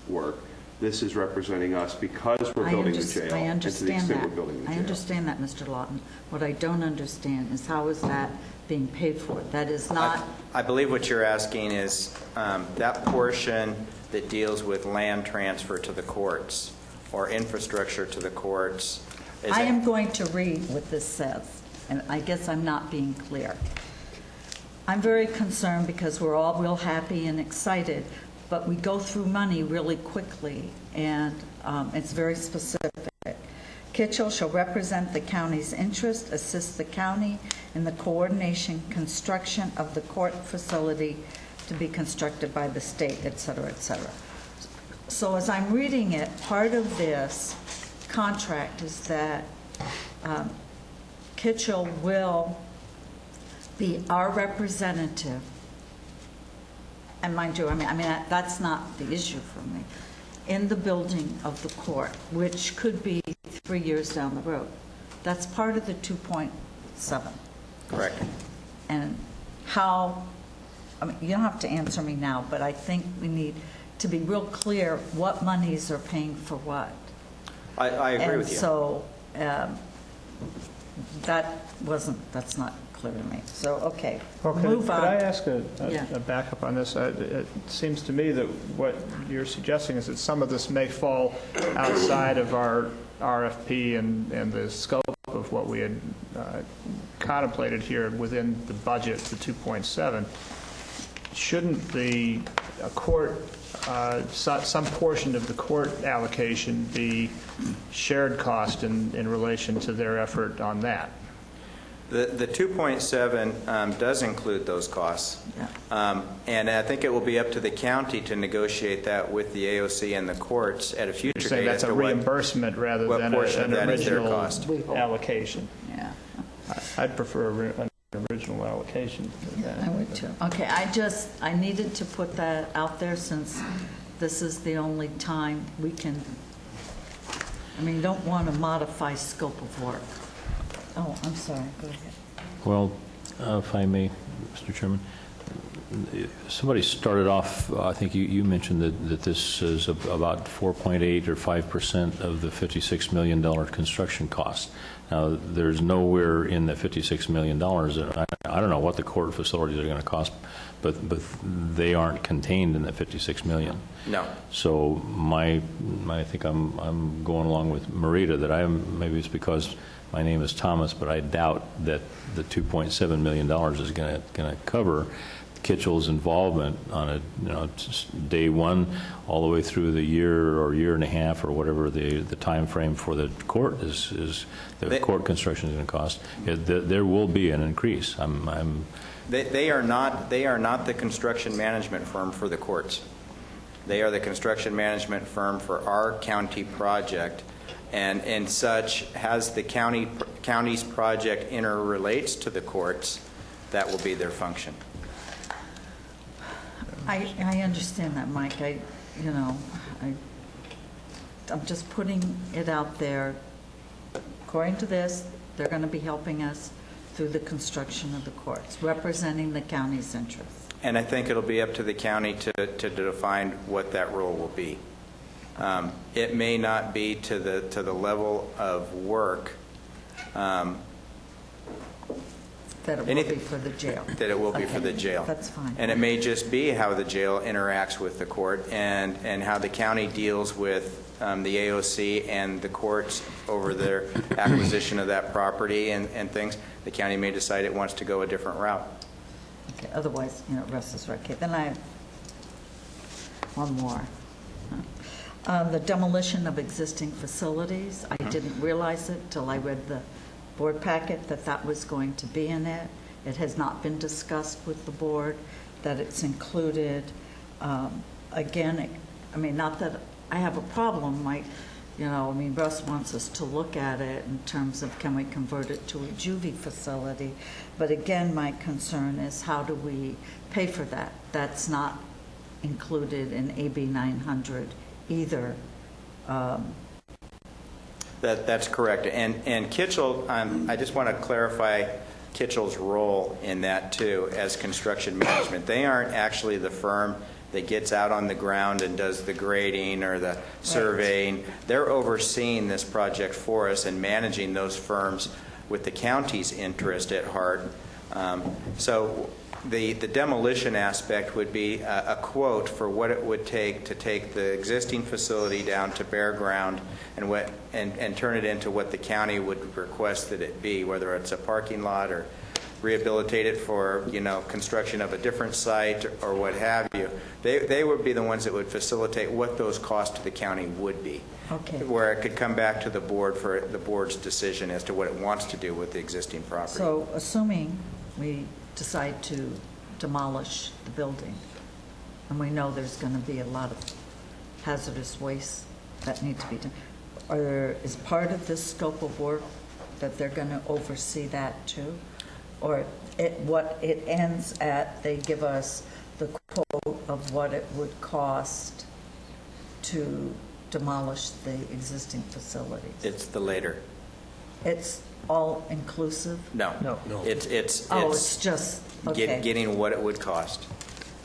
work. This is representing us because we're building the jail. I and to the understand extent that. we're building the I jail. understand that, Mr. Lawton. What I don't understand is how is that being paid for? That is not, I believe what you're asking is that portion that deals with land transfer to the courts or infrastructure to the courts. I am going to read what this says, and I guess I'm not being clear. I'm very concerned because we're all real happy and excited, but we go through money really quickly, and it's very specific. Kitchell shall represent the county's interest, assist the county in the coordination, construction of the court facility to be constructed by the state, et cetera, et cetera. So as I'm reading it, part of this contract is that Kitchell will be our representative. And mind you, I mean that's not the issue for me, in the building of the court, which could be 3 years down the road. That's part of the 2.7. Correct. And how, I mean, you don't have to answer me now, but I think we need to be real clear what monies are paying for what. I agree with you. And so that's not clear to me. So, okay, move on. Could I ask a Yeah. backup on this? It seems to me that what you're suggesting is that some of this may fall outside of our RFP and the scope of what we had contemplated here within the budget, the 2.7. Shouldn't the a court, some portion of the court allocation be shared cost in relation to their effort on that. The 2.7 does include those costs. And I think it will be up to the county to negotiate that with the AOC and the courts at a future You're saying date that's as a to reimbursement rather what than portion of an that is their original cost. allocation. Yeah, I'd prefer an original allocation to that. I would too. Okay, I needed to put that out there since this is the only time we can, don't want to modify scope of work. Oh, I'm sorry, go ahead. Well, if I may, Mr. Chairman, somebody started off, I think you mentioned that this is about 4.8 or 5% of the $56 million construction cost. Now, there's nowhere in the $56 million, I don't know what the court facilities are going to cost, but they aren't contained in the $56 million. No. So I think I'm going along with Marita that maybe it's because my name is Thomas, but I doubt that the $2.7 million is going to cover Kitchell's involvement on day one all the way through the year or year and a half or whatever the time frame for the court is the court construction is going to cost. There will be an increase. They are not the construction management firm for the courts. They are the construction management firm for our county project. And such, as the county's project interrelates to the courts, that will be their function. I understand that, Mike. I'm just putting it out there. According to this, they're going to be helping us through the construction of the courts, representing the county's interests. And I think it'll be up to the county to define what that role will be. It may not be to the level of work that it will be for the jail. That it will be for the jail. That's fine. And it may just be how the jail interacts with the court and how the county deals with the AOC and the courts over their acquisition of that property and things. The county may decide it wants to go a different route. Okay. Otherwise, Russ is right. Okay. Then I have one more. The demolition of existing facilities. I didn't realize it till I read the board packet that was going to be in it. It has not been discussed with the board, that it's included. Again, not that I have a problem, Russ wants us to look at it in terms of can we convert it to a juvie facility. But again, my concern is how do we pay for that? That's not included in AB 900 either. That's correct. And Kitchell, I just want to clarify Kitchell's role in that too as construction management. They aren't actually the firm that gets out on the ground and does the grading or the surveying. Right. They're overseeing this project for us and managing those firms with the county's interest at heart. So the demolition aspect would be a quote for what it would take to take the existing facility down to bare ground and turn it into what the county would request that it be, whether it's a parking lot or rehabilitate it for construction of a different site or what have you. They would be the ones that would facilitate what those costs to the county would be. Okay. Where it could come back to the board for the board's decision as to what it wants to do with the existing property. So assuming we decide to demolish the building, and we know there's going to be a lot of hazardous waste that need to be done, is part of this scope of work that they're going to oversee that too? Or what it ends at, they give us the quote of what it would cost to demolish the existing facilities? It's the later. It's all inclusive? No. It's just, okay. Getting what it would cost.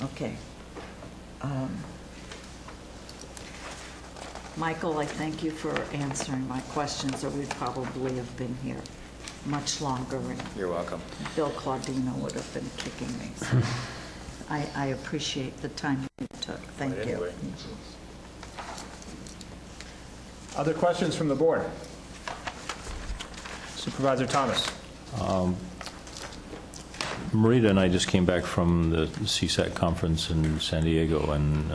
Okay. Michael, I thank you for answering my questions, or we'd probably have been here much longer. And you're welcome. Bill Claudino would have been kicking me. So I appreciate the time you took. Thank you. Anyway. Other questions from the board? Supervisor Thomas. Marita and I just came back from the CSAC conference in San Diego, and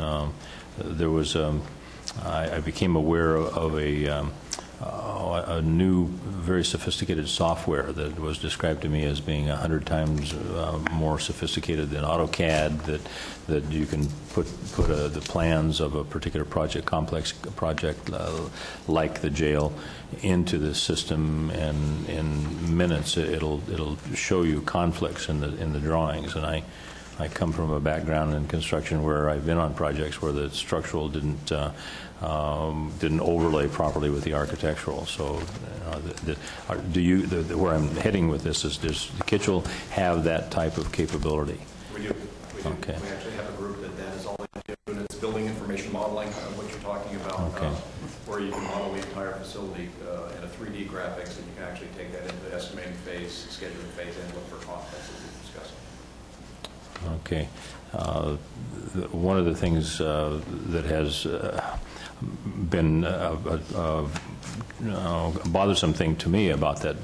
there was I became aware of a new, very sophisticated software that was described to me as being 100 times more sophisticated than AutoCAD, that you can put the plans of a particular project, complex project like the jail, into the system, and in minutes it'll show you conflicts in the drawings. And I come from a background in construction where I've been on projects where the structural didn't overlay properly with the architectural. So, where I'm heading with this is, does Kitchell have that type of capability? We do. Okay. We actually have a group that is all they do, and it's building information modeling, what you're talking about, Okay. where you can model the entire facility in a 3D graphics, and you can actually take that into the estimating phase, scheduling phase, and look for conflicts as we discussed. Okay. One of the things that has been a bothersome thing to me about that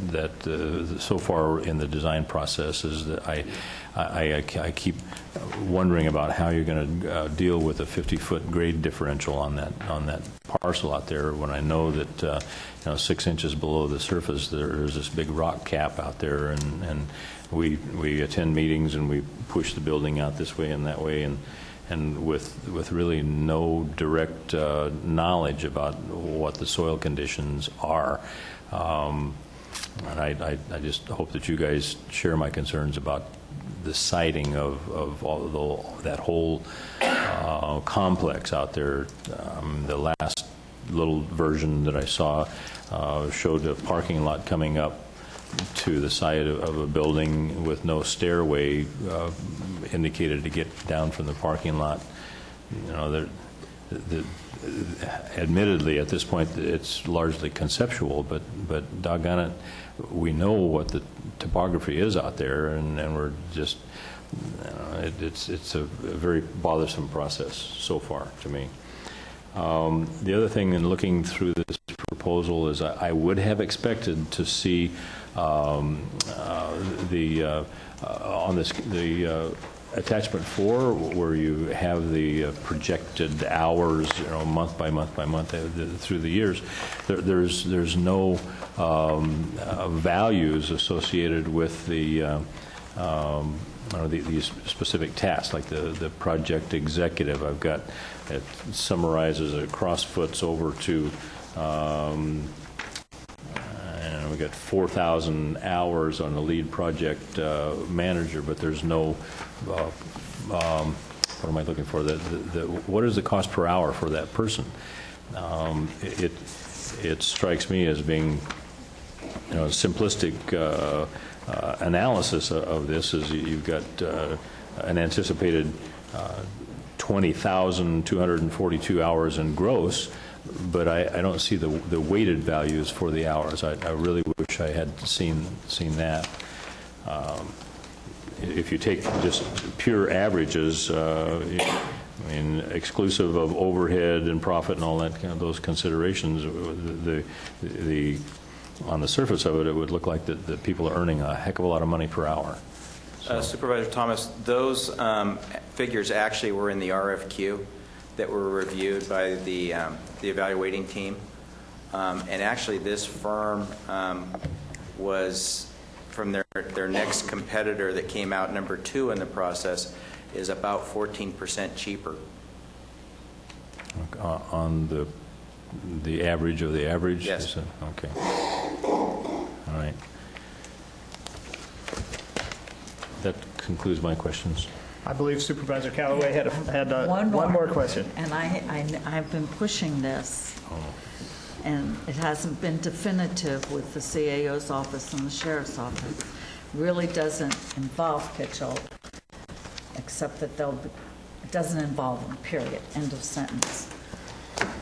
so far in the design process is that I keep wondering about how you're going to deal with a 50-foot grade differential on that parcel out there, when I know that 6 inches below the surface there's this big rock cap out there, and we attend meetings and we push the building out this way and that way, and with really no direct knowledge about what the soil conditions are. And I just hope that you guys share my concerns about the siting of all that whole complex out there. The last little version that I saw showed a parking lot coming up to the side of a building with no stairway indicated to get down from the parking lot. Admittedly, at this point, it's largely conceptual, but doggone it, we know what the topography is out there, and we're just, it's a very bothersome process so far to me. The other thing in looking through this proposal is I would have expected to see on the attachment 4, where you have the projected hours, month by month by month through the years. There's no values associated with these specific tasks, like the project executive. I've got, it summarizes it crossfoots over to, we got 4,000 hours on the lead project manager, but there's no, what am I looking for? What is the cost per hour for that person? It strikes me as being, simplistic analysis of this is you've got an anticipated 20,242 hours in gross, but I don't see the weighted values for the hours. I really wish I had seen that. If you take just pure averages, exclusive of overhead and profit and all that, those considerations, on the surface of it, it would look like that people are earning a heck of a lot of money per hour. Supervisor Thomas, those figures actually were in the RFQ that were reviewed by the evaluating team. And actually this firm was, from their next competitor that came out number 2 in the process, is about 14% cheaper. On the average of the average? Yes. Okay. All right. That concludes my questions. I believe Supervisor Callaway had one more question. And I've been pushing this, and it hasn't been definitive with the CAO's office and the sheriff's office. Really doesn't involve Kitchell, except that it doesn't involve them, period, end of sentence.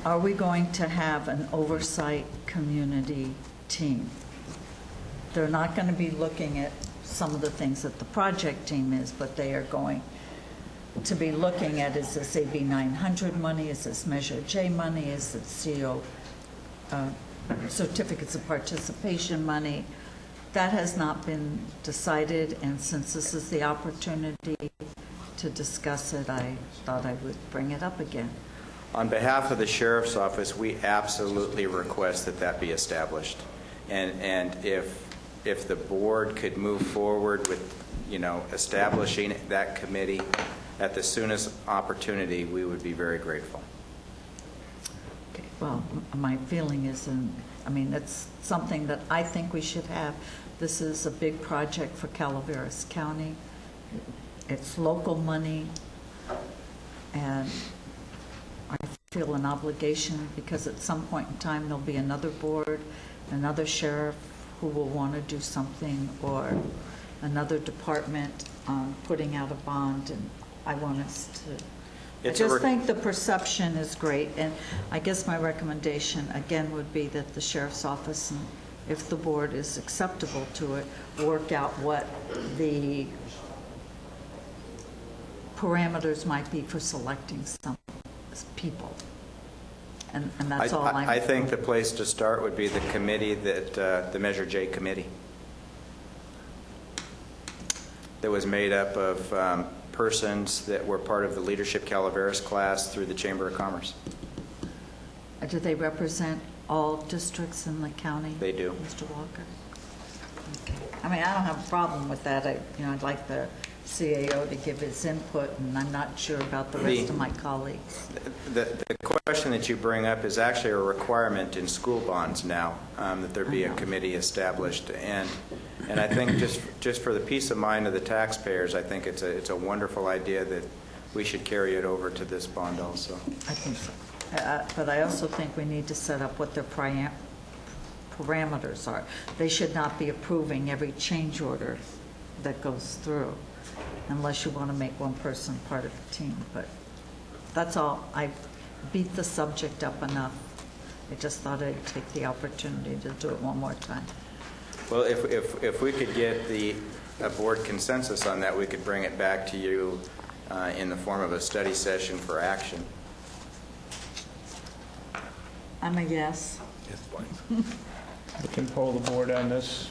Are we going to have an oversight community team? They're not going to be looking at some of the things that the project team is, but they are going to be looking at, is this AB 900 money, is this Measure J money, is it CO certificates of participation money, That has not been decided, and since this is the opportunity to discuss it, I thought I would bring it up again. On behalf of the Sheriff's Office, we absolutely request that that be established. And if the board could move forward with, establishing that committee at the soonest opportunity, we would be very grateful. Okay, well, my feeling is, it's something that I think we should have. This is a big project for Calaveras County. It's local money, and I feel an obligation because at some point in time there'll be another board, another sheriff who will want to do something, or another department putting out a bond, and I want us to... I just think the perception is great, and I guess my recommendation again would be that the Sheriff's Office, and if the board is acceptable to it, work out what the parameters might be for selecting some people. And that's all I'm... I think the place to start would be the committee that, the Measure J committee, that was made up of persons that were part of the Leadership Calaveras class through the Chamber of Commerce. Do they represent all districts in the county? They do. Mr. Walker? Okay. I don't have a problem with that. I'd like the CAO to give his input, and I'm not sure about the rest of my colleagues. The question that you bring up is actually a requirement in school bonds now, that there be a committee established. And I think just for the peace of mind of the taxpayers, I think it's a wonderful idea that we should carry it over to this bond also. I think so. But I also think we need to set up what their parameters are. They should not be approving every change order that goes through, unless you want to make one person part of the team. But that's all. I beat the subject up enough. I just thought I'd take the opportunity to do it one more time. Well, if we could get a board consensus on that, we could bring it back to you in the form of a study session for action. I'm a yes. Yes, fine. We can poll the board on this.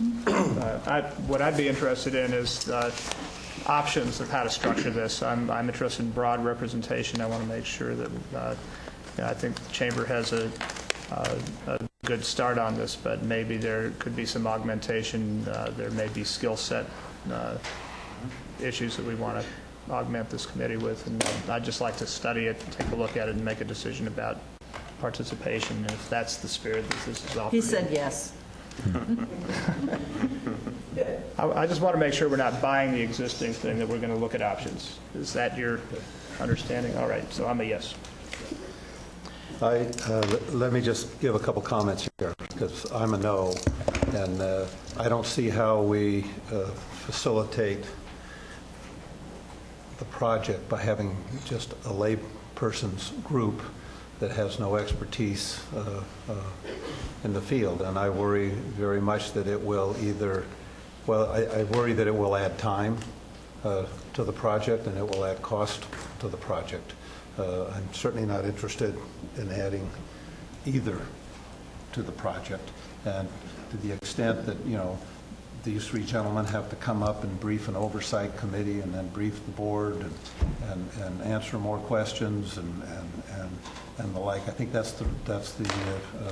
What I'd be interested in is options of how to structure this. I'm interested in broad representation. I want to make sure that I think the Chamber has a good start on this, but maybe there could be some augmentation. There may be skill set issues that we want to augment this committee with, and I'd just like to study it, take a look at it, and make a decision about participation, and if that's the spirit that this is offered. He said yes. I just want to make sure we're not buying the existing thing, that we're going to look at options. Is that your understanding? All right, so I'm a yes. Let me just give a couple comments here, because I'm a no, and I don't see how we facilitate the project by having just a layperson's group that has no expertise in the field. And I worry very much that it will I worry that it will add time to the project, and it will add cost to the project. I'm certainly not interested in adding either to the project. And to the extent that, these three gentlemen have to come up and brief an oversight committee and then brief the board and answer more questions and the like. I think that's the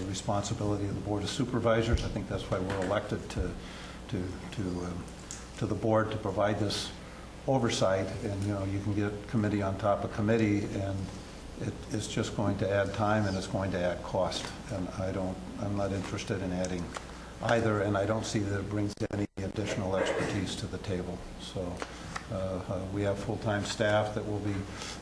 responsibility of the Board of Supervisors. I think that's why we're elected to the board to provide this oversight. And you can get committee on top of committee, and it's just going to add time and it's going to add cost. And I'm not interested in adding either, and I don't see that it brings any additional expertise to the table. So we have full-time staff that will be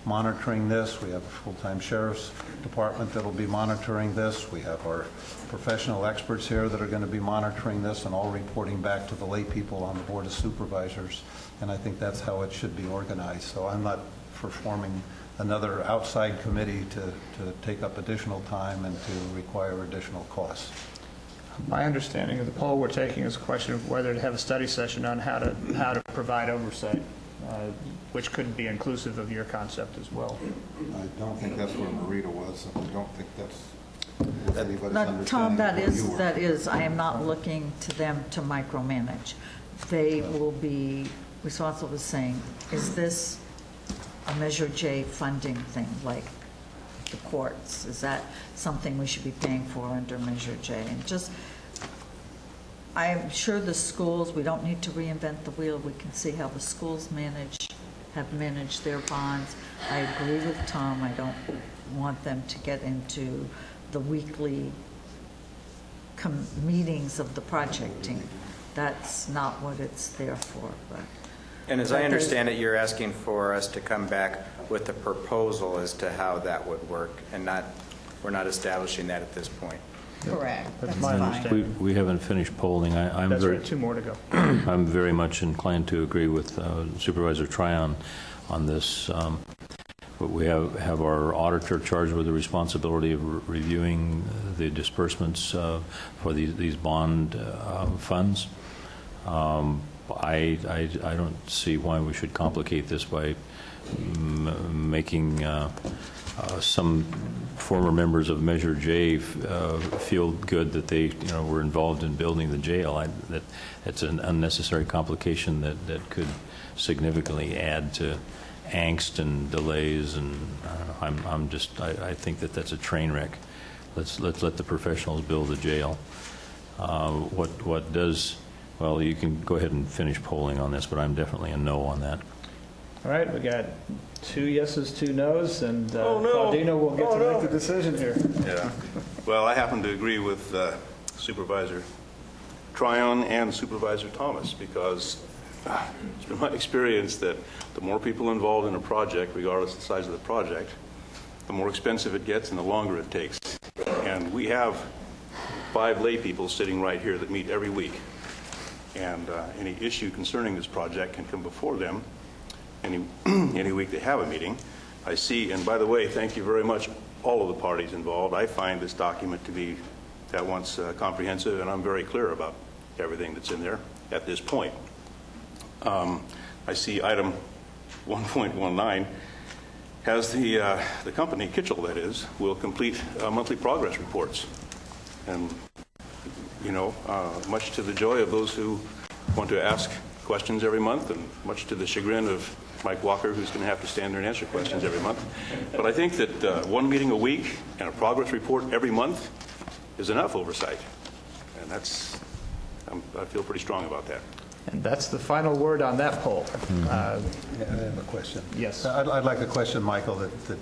monitoring this. We have a full-time sheriff's department that will be monitoring this. We have our professional experts here that are going to be monitoring this and all reporting back to the lay people on the Board of Supervisors. And I think that's how it should be organized. So I'm not for forming another outside committee to take up additional time and to require additional costs. My understanding of the poll we're taking is a question of whether to have a study session on how to provide oversight, which could be inclusive of your concept as well. I don't think that's where Marita was, and I don't think that's anybody's Now, Tom, understanding that is, I am not looking to them to micromanage. They will be responsible for saying, is this a Measure J funding thing, like the courts? Is that something we should be paying for under Measure J? And just, I'm sure the schools, we don't need to reinvent the wheel. We can see how the schools have managed their bonds. I agree with Tom. I don't want them to get into the weekly meetings of the project team. That's not what it's there for. But And as I understand it, you're asking for us to come back with a proposal as to how that would work, and we're not establishing that at this point. correct. That's my understanding. We haven't finished polling. I'm That's very, right, 2 more to go. I'm very much inclined to agree with Supervisor Tryon on this. But we have our auditor charged with the responsibility of reviewing the disbursements for these bond funds. I don't see why we should complicate this by making some former members of Measure J feel good that they were involved in building the jail. That's an unnecessary complication that could significantly add to angst and delays, and I think that's a train wreck. Let's let the professionals build the jail. What does, well, you can go ahead and finish polling on this, but I'm definitely a no on that. All right, we got 2 yeses, 2 nos, and Claudino will get to make the decision here. Yeah. Well, I happen to agree with Supervisor Tryon and Supervisor Thomas, because it's been my experience that the more people involved in a project, regardless of the size of the project, the more expensive it gets and the longer it takes. And we have 5 lay people sitting right here that meet every week. And any issue concerning this project can come before them any week they have a meeting. I see, and by the way, thank you very much, all of the parties involved. I find this document to be at once comprehensive, and I'm very clear about everything that's in there at this point. I see item 1.19 has the company, Kitchell that is, will complete monthly progress reports. And, much to the joy of those who want to ask questions every month, and much to the chagrin of Mike Walker, who's going to have to stand there and answer questions every month. But I think that 1 meeting a week and a progress report every month is enough oversight. And I feel pretty strong about that. And that's the final word on that poll. I have a question. Yes. I'd like to question, Michael, that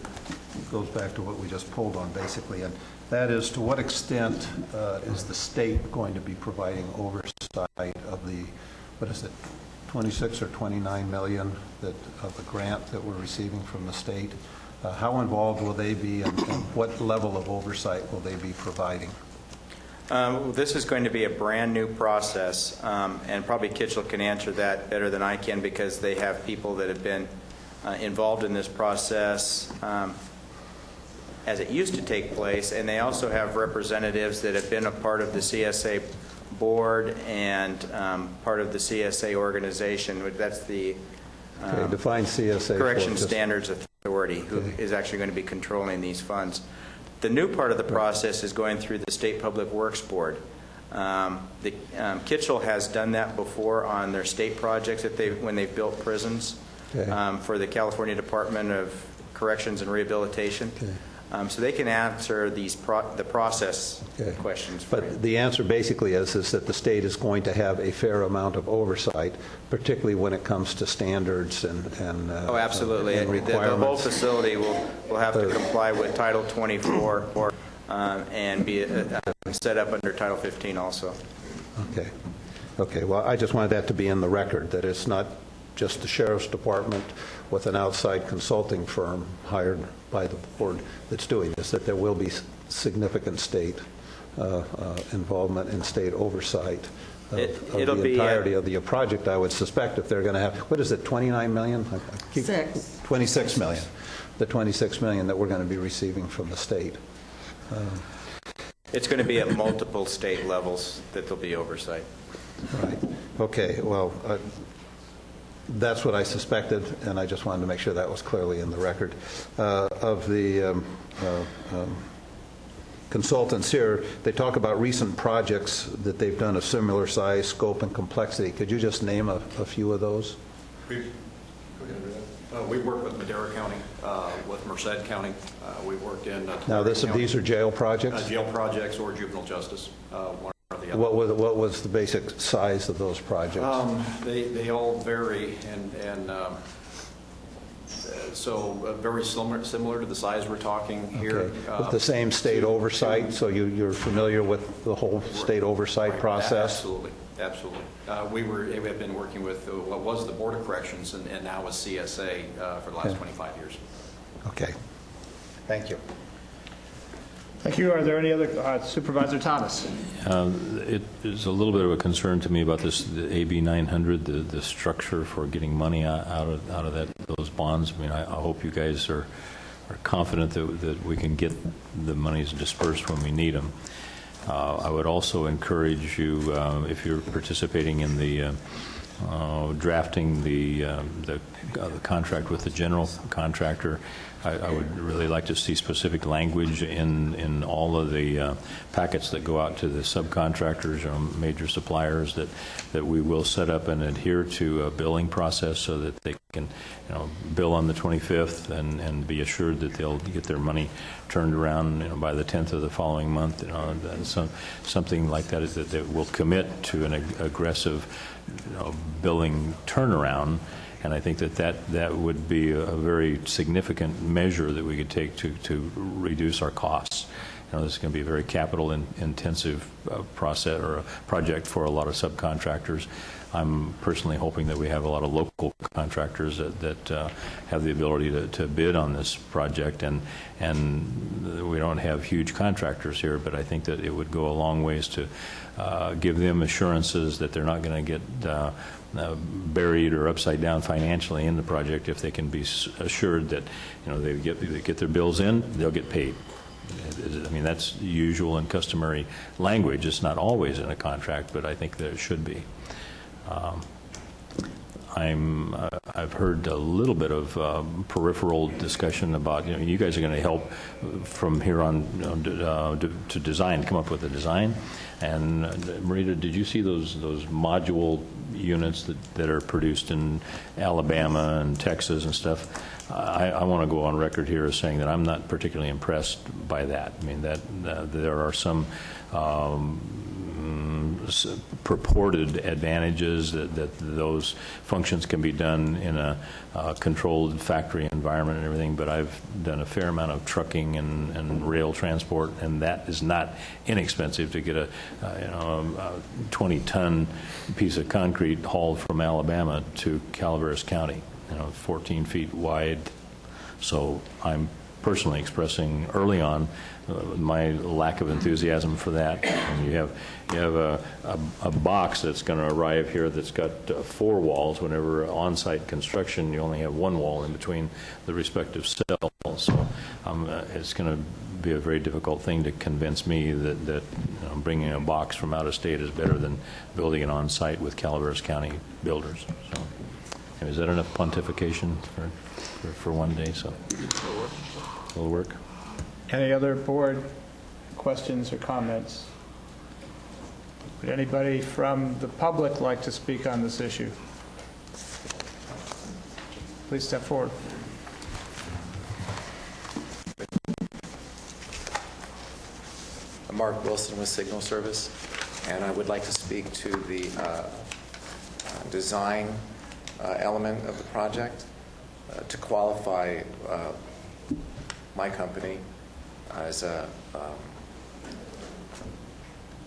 goes back to what we just polled on, basically, and that is, to what extent is the state going to be providing oversight of the, 26 or 29 million of the grant that we're receiving from the state? How involved will they be, and what level of oversight will they be providing? This is going to be a brand-new process, and probably Kitchell can answer that better than I can, because they have people that have been involved in this process as it used to take place, and they also have representatives that have been a part of the CSA board and part of the CSA organization. That's the define CSA Correction Standards Authority, who is actually going to be controlling these funds. The new part of the process is going through the State Public Works Board. Kitchell has done that before on their state projects when they've built prisons for the California Department of Corrections and Rehabilitation. So they can answer the process questions. But the answer basically is that the state is going to have a fair amount of oversight, particularly when it comes to standards and oh, absolutely. And requirements. The whole facility will have to comply with Title 24 and be set up under Title 15 also. Okay. Well, I just wanted that to be in the record, that it's not just the Sheriff's Department with an outside consulting firm hired by the board that's doing this, that there will be significant state involvement and state oversight of the entirety of the project. I would suspect if they're going to have, what is it, 29 million? 26 million. The 26 million that we're going to be receiving from the state. It's going to be at multiple state levels that there'll be oversight. Right. Okay. Well, that's what I suspected, and I just wanted to make sure that was clearly in the record. Of the consultants here, they talk about recent projects that they've done of similar size, scope, and complexity. Could you just name a few of those? We've worked with Madera County, with Merced County. We've worked in Now, these are jail projects? Jail projects or juvenile justice, one or the other. What was the basic size of those projects? They all vary, and so very similar to the size we're talking here. Okay. With the same state oversight, so you're familiar with the whole state oversight process? Absolutely, absolutely. We have been working with what was the Board of Corrections and now is CSA for the last 25 years. Okay. Thank you. Thank you. Are there any other, Supervisor Thomas? It is a little bit of a concern to me about this, the AB 900, the structure for getting money out of those bonds. I mean, I hope you guys are confident that we can get the monies dispersed when we need them. I would also encourage you, if you're participating in the drafting the contract with the general contractor, I would really like to see specific language in all of the packets that go out to the subcontractors or major suppliers that we will set up and adhere to a billing process so that they can bill on the 25th and be assured that they'll get their money turned around by the 10th of the following month. Something like that will commit to an aggressive billing turnaround. And I think that would be a very significant measure that we could take to reduce our costs. This is going to be a very capital-intensive process or a project for a lot of subcontractors. I'm personally hoping that we have a lot of local contractors that have the ability to bid on this project, and we don't have huge contractors here, but I think that it would go a long ways to give them assurances that they're not going to get buried or upside down financially in the project if they can be assured that they get their bills in, they'll get paid. I mean, that's usual and customary language. It's not always in a contract, but I think there should be. I've heard a little bit of peripheral discussion about you guys are going to help from here on to design, come up with a design. And Marita, did you see those module units that are produced in Alabama and Texas and stuff? I want to go on record here as saying that I'm not particularly impressed by that. I mean, that there are some purported advantages that those functions can be done in a controlled factory environment and everything, but I've done a fair amount of trucking and rail transport, and that is not inexpensive to get a 20-ton piece of concrete hauled from Alabama to Calaveras County, 14 feet wide. So I'm personally expressing early on my lack of enthusiasm for that. And you have a box that's going to arrive here that's got 4 walls. Whenever on-site construction, you only have 1 wall in between the respective cells. So it's going to be a very difficult thing to convince me that bringing a box from out of state is better than building it on-site with Calaveras County builders. So, is that enough pontification for one day? So, it'll work. Any other board questions or comments? Would anybody from the public like to speak on this issue? Please step forward. I'm Mark Wilson with Signal Service, and I would like to speak to the design element of the project. To qualify my company as a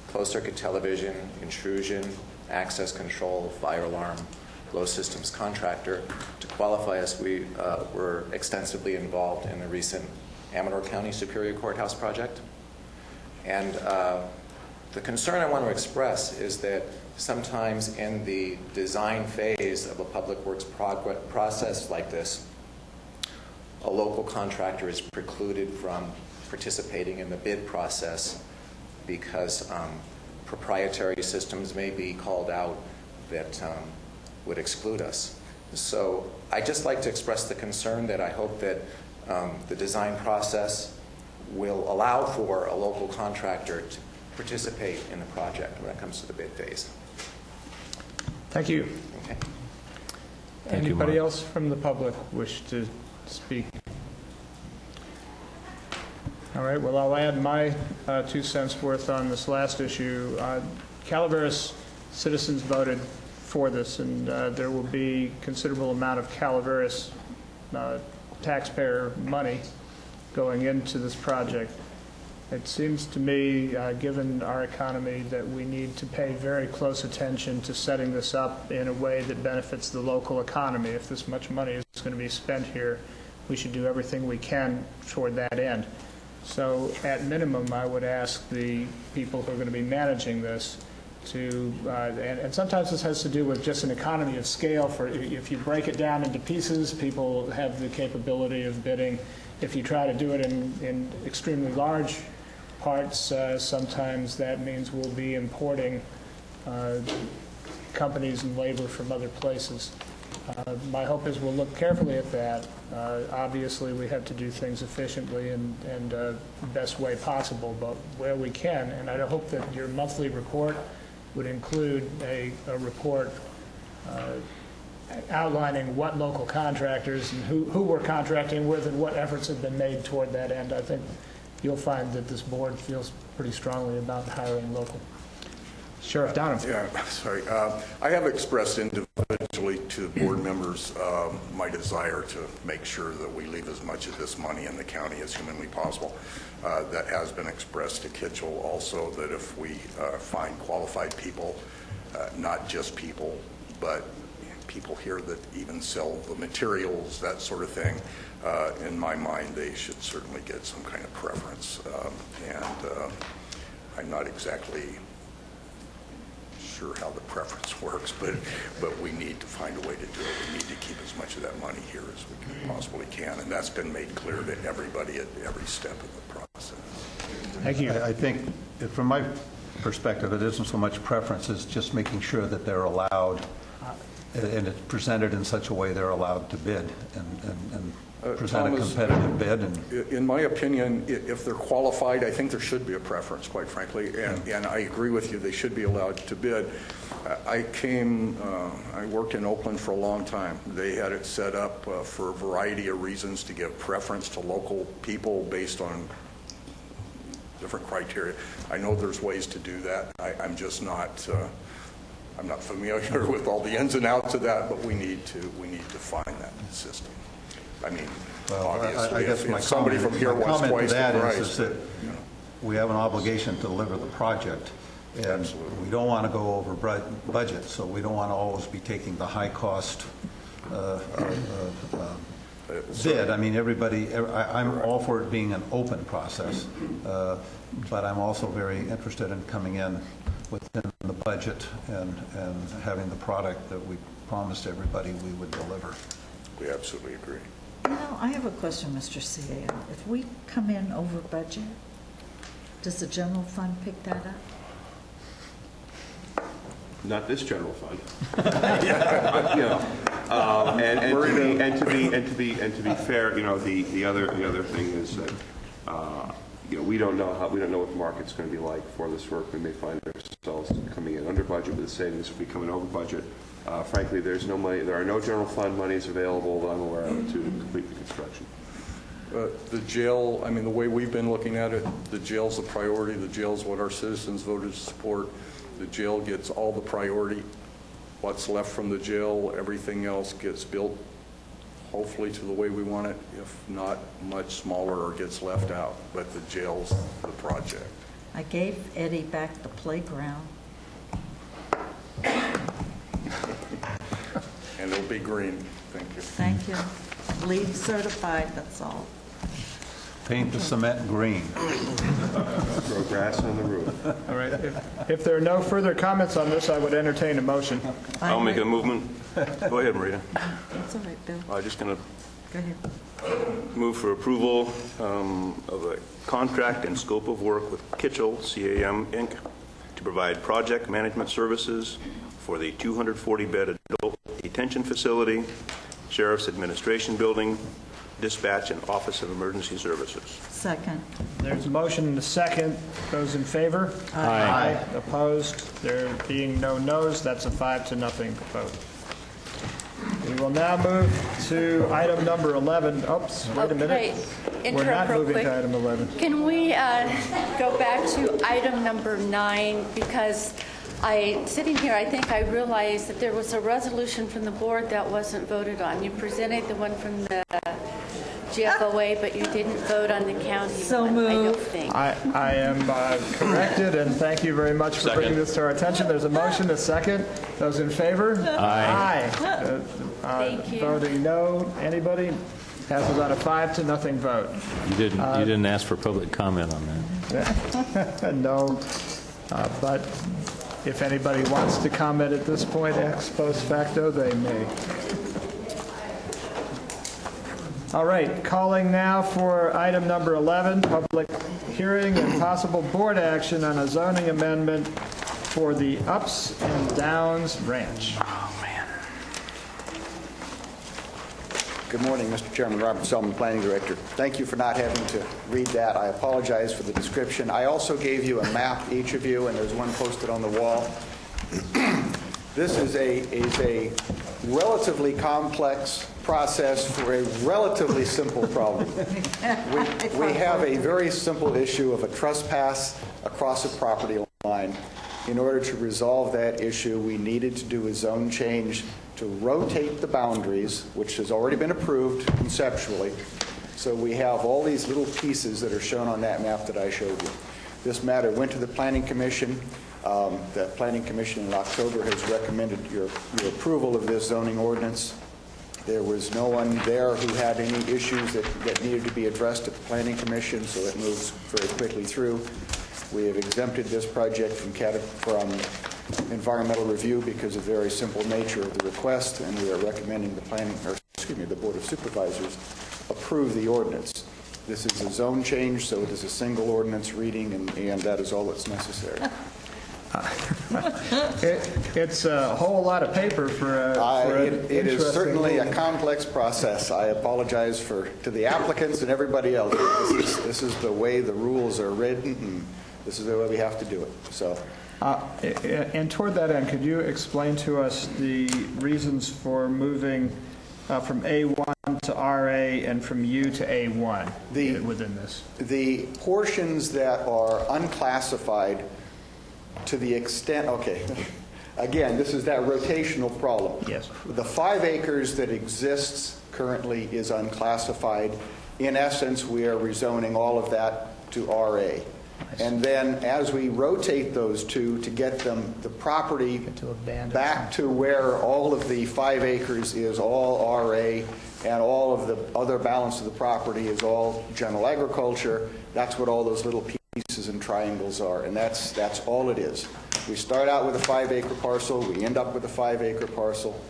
closed-circuit television, intrusion, access control, fire alarm, flow systems contractor, to qualify us, we were extensively involved in the recent Amador County Superior Courthouse project. And the concern I want to express is that sometimes in the design phase of a public works process like this, a local contractor is precluded from participating in the bid process because proprietary systems may be called out that would exclude us. So I'd just like to express the concern that I hope that the design process will allow for a local contractor to participate in the project when it comes to the bid phase. Thank you. Okay. Thank you, Anybody Mark. else from the public wish to speak? All right, well, I'll add my 2 cents worth on this last issue. Calaveras citizens voted for this, and there will be considerable amount of Calaveras taxpayer money going into this project. It seems to me, given our economy, that we need to pay very close attention to setting this up in a way that benefits the local economy. If this much money is going to be spent here, we should do everything we can toward that end. So at minimum, I would ask the people who are going to be managing this to, and sometimes this has to do with just an economy of scale. For if you break it down into pieces, people have the capability of bidding. If you try to do it in extremely large parts, sometimes that means we'll be importing companies and labor from other places. My hope is we'll look carefully at that. Obviously, we have to do things efficiently and the best way possible, but where we can, and I hope that your monthly report would include a report outlining what local contractors and who we're contracting with and what efforts have been made toward that end. I think you'll find that this board feels pretty strongly about hiring local. Sheriff Downham. Yeah, sorry. I have expressed individually to board members my desire to make sure that we leave as much of this money in the county as humanly possible. That has been expressed to Kitchell also, that if we find qualified people, not just people, but people here that even sell the materials, that sort of thing, in my mind, they should certainly get some kind of preference. I'm not exactly sure how the preference works, but we need to find a way to do it. We need to keep as much of that money here as we possibly can, and that's been made clear to everybody at every step of the process. Thank you. I think, from my perspective, it isn't so much preference as just making sure that they're allowed, and it's presented in such a way they're allowed to bid and present Thomas, a competitive bid. And in my opinion, if they're qualified, I think there should be a preference, quite frankly, and I agree with you, they should be allowed to bid. I worked in Oakland for a long time. They had it set up for a variety of reasons to give preference to local people based on different criteria. I know there's ways to do that. I'm just not I'm not familiar with all the ins and outs of that, but we need to find that system. I mean, well, obviously, I guess if somebody from here wants twice the price. Is that we have an obligation to deliver the project, and absolutely, we don't want to go over budget, so we don't want to always be taking the high cost bid. I mean, I'm all for it being an open process, but I'm also very interested in coming in within the budget and having the product that we promised everybody we would deliver. We absolutely agree. You know, I have a question, Mr. CAO. If we come in over budget, does the general fund pick that up? Not this general fund. You know, and to be fair, you know, the other thing is that you know, we don't know what the market's going to be like for this work. We may find ourselves coming in under budget with the savings. If we come in over budget, frankly, there's no money. There are no general fund monies available that I'm aware of to complete the construction. The jail, I mean, the way we've been looking at it, the jail's the priority. The jail's what our citizens voted to support. The jail gets all the priority. What's left from the jail, everything else gets built, hopefully to the way we want it, if not much smaller or gets left out. But the jail's the project. I gave Eddie back the playground. And it'll be green. Thank you. Thank you. LEED certified, that's all. Paint the cement green. Grow grass on the roof. All right. If there are no further comments on this, I would entertain a motion. I'll make a movement. Go ahead, Marita. That's all right, Bill. I'm just going to Go ahead. move for approval of a contract and scope of work with Kitchell, CAM, Inc., to provide project management services for the 240-bed adult detention facility, Sheriff's Administration Building, Dispatch and Office of Emergency Services. Second. There's a motion and a second. Those in favor? Aye. Opposed? There being no noes, that's a 5-0 vote. We will now move to item number 11. Oops, wait a minute. Okay, We're not interrupt real moving quick. to item 11. Can we go back to item number 9? Because sitting here, I think I realized that there was a resolution from the board that wasn't voted on. You presented the one from the GFOA, but you didn't vote on the county one, I don't think. I am corrected, and thank you very much for bringing this to our attention. There's a motion, a second. Those in favor? Aye. Thank you. Voting no. Anybody? Passes on a 5-0 vote. You didn't ask for public comment on that. No, but if anybody wants to comment at this point, ex post facto, they may. All right, calling now for item number 11, public hearing and possible board action on a zoning amendment for the Ups and Downs Ranch. Good morning, Mr. Chairman. Robert Selman, Planning Director. Thank you for not having to read that. I apologize for the description. I also gave you a map, each of you, and there's one posted on the wall. This is a relatively complex process for a relatively simple problem. We have a very simple issue of a trespass across a property line. In order to resolve that issue, we needed to do a zone change to rotate the boundaries, which has already been approved conceptually. So we have all these little pieces that are shown on that map that I showed you. This matter went to the Planning Commission. The Planning Commission in October has recommended your approval of this zoning ordinance. There was no one there who had any issues that needed to be addressed at the Planning Commission, so it moves very quickly through. We have exempted this project from environmental review because of the very simple nature of the request, and we are recommending the Board of Supervisors approve the ordinance. This is a zone change, so it is a single ordinance reading, and that is all that's necessary. It's a whole lot of paper for it is certainly a complex process. I apologize to the applicants and everybody else. This is the way the rules are written, and this is the way we have to do it. So, and toward that end, could you explain to us the reasons for moving from A1 to RA and from U to A1 within this? The portions that are unclassified, to the extent, again, this is that rotational problem. Yes. The 5 acres that exists currently is unclassified. In essence, we are rezoning all of that to RA. And then as we rotate those two to get the property back to where all of the 5 acres is all RA and all of the other balance of the property is all general agriculture, that's what all those little pieces and triangles are, and that's all it is. We start out with a 5-acre parcel, we end up with a 5-acre parcel,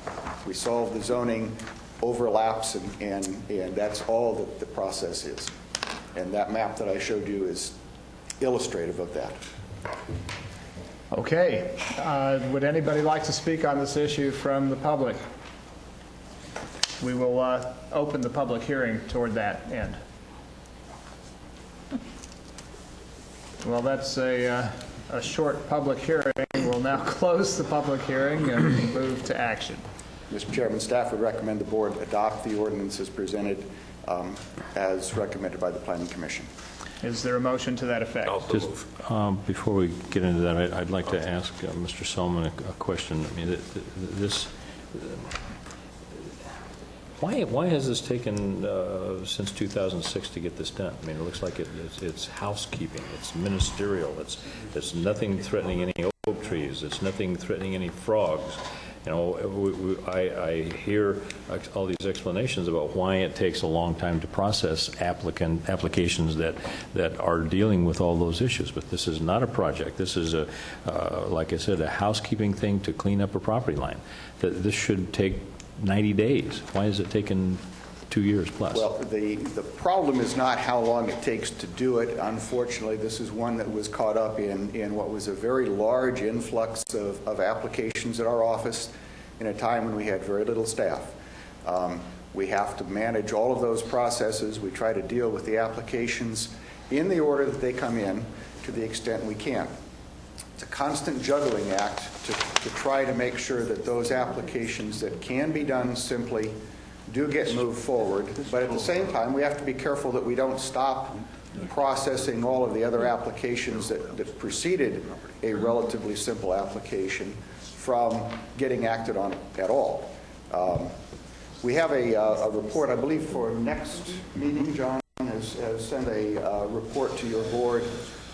we solve the zoning overlaps, and that's all that the process is. And that map that I showed you is illustrative of that. Okay. Would anybody like to speak on this issue from the public? We will open the public hearing toward that end. Well, that's a short public hearing. We'll now close the public hearing and move to action. Mr. Chairman, staff would recommend the board adopt the ordinance as presented as recommended by the Planning Commission. Is there a motion to that effect? Just before we get into that, I'd like to ask Mr. Selman a question. I mean, why has this taken since 2006 to get this done? I mean, it looks like it's housekeeping, it's ministerial, it's nothing threatening any oak trees, it's nothing threatening any frogs. You know, I hear all these explanations about why it takes a long time to process applications that are dealing with all those issues. But this is not a project. This is like I said, a housekeeping thing to clean up a property line. This should take 90 days. Why is it taking 2 years plus? Well, the problem is not how long it takes to do it. Unfortunately, this is one that was caught up in what was a very large influx of applications at our office in a time when we had very little staff. We have to manage all of those processes. We try to deal with the applications in the order that they come in to the extent we can. It's a constant juggling act to try to make sure that those applications that can be done simply do get moved forward. But at the same time, we have to be careful that we don't stop processing all of the other applications that preceded a relatively simple application from getting acted on at all. We have a report, I believe, for next meeting. John has sent a report to your board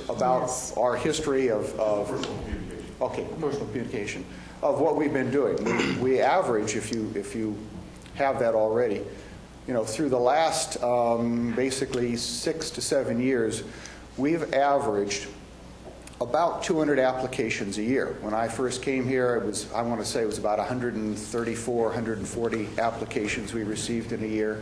about our history of personal communication, of what we've been doing. We average, if you have that already, through the last basically 6 to 7 years, we've averaged about 200 applications a year. When I first came here, I want to say it was about 134, 140 applications we received in a year.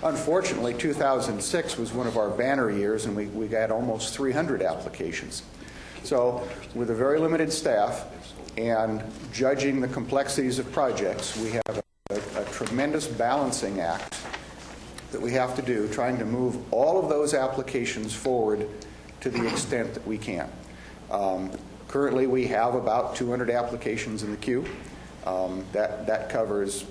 Unfortunately, 2006 was one of our banner years, and we got almost 300 applications. So with a very limited staff and judging the complexities of projects, we have a tremendous balancing act that we have to do, trying to move all of those applications forward to the extent that we can. Currently, we have about 200 applications in the queue. That covers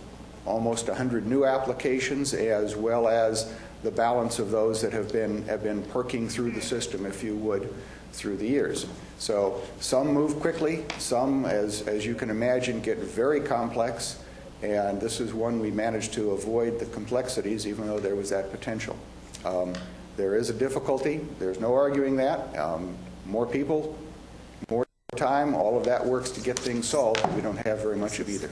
almost 100 new applications, as well as the balance of those that have been perking through the system, if you would, through the years. So some move quickly, some, as you can imagine, get very complex, and this is one we managed to avoid the complexities, even though there was that potential. There is a difficulty. There's no arguing that. More people, more time, all of that works to get things solved. We don't have very much of either.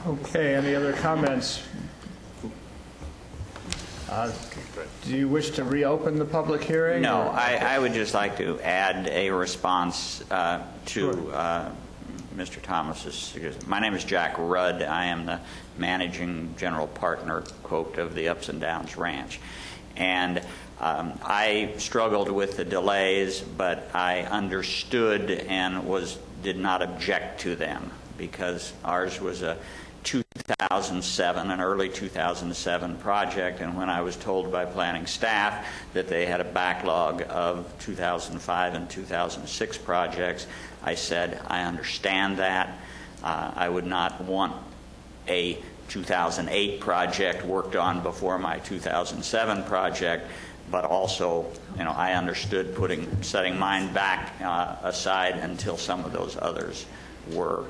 Okay, any other comments? Do you wish to reopen the public hearing? No, I would just like to add a response to Mr. Thomas's suggestion. My name is Jack Rudd. I am the managing general partner, quote, of the Ups and Downs Ranch. And I struggled with the delays, but I understood and did not object to them, because ours was a 2007, an early 2007 project, and when I was told by planning staff that they had a backlog of 2005 and 2006 projects, I said, I understand that. I would not want a 2008 project worked on before my 2007 project, but also, I understood setting mine back aside until some of those others were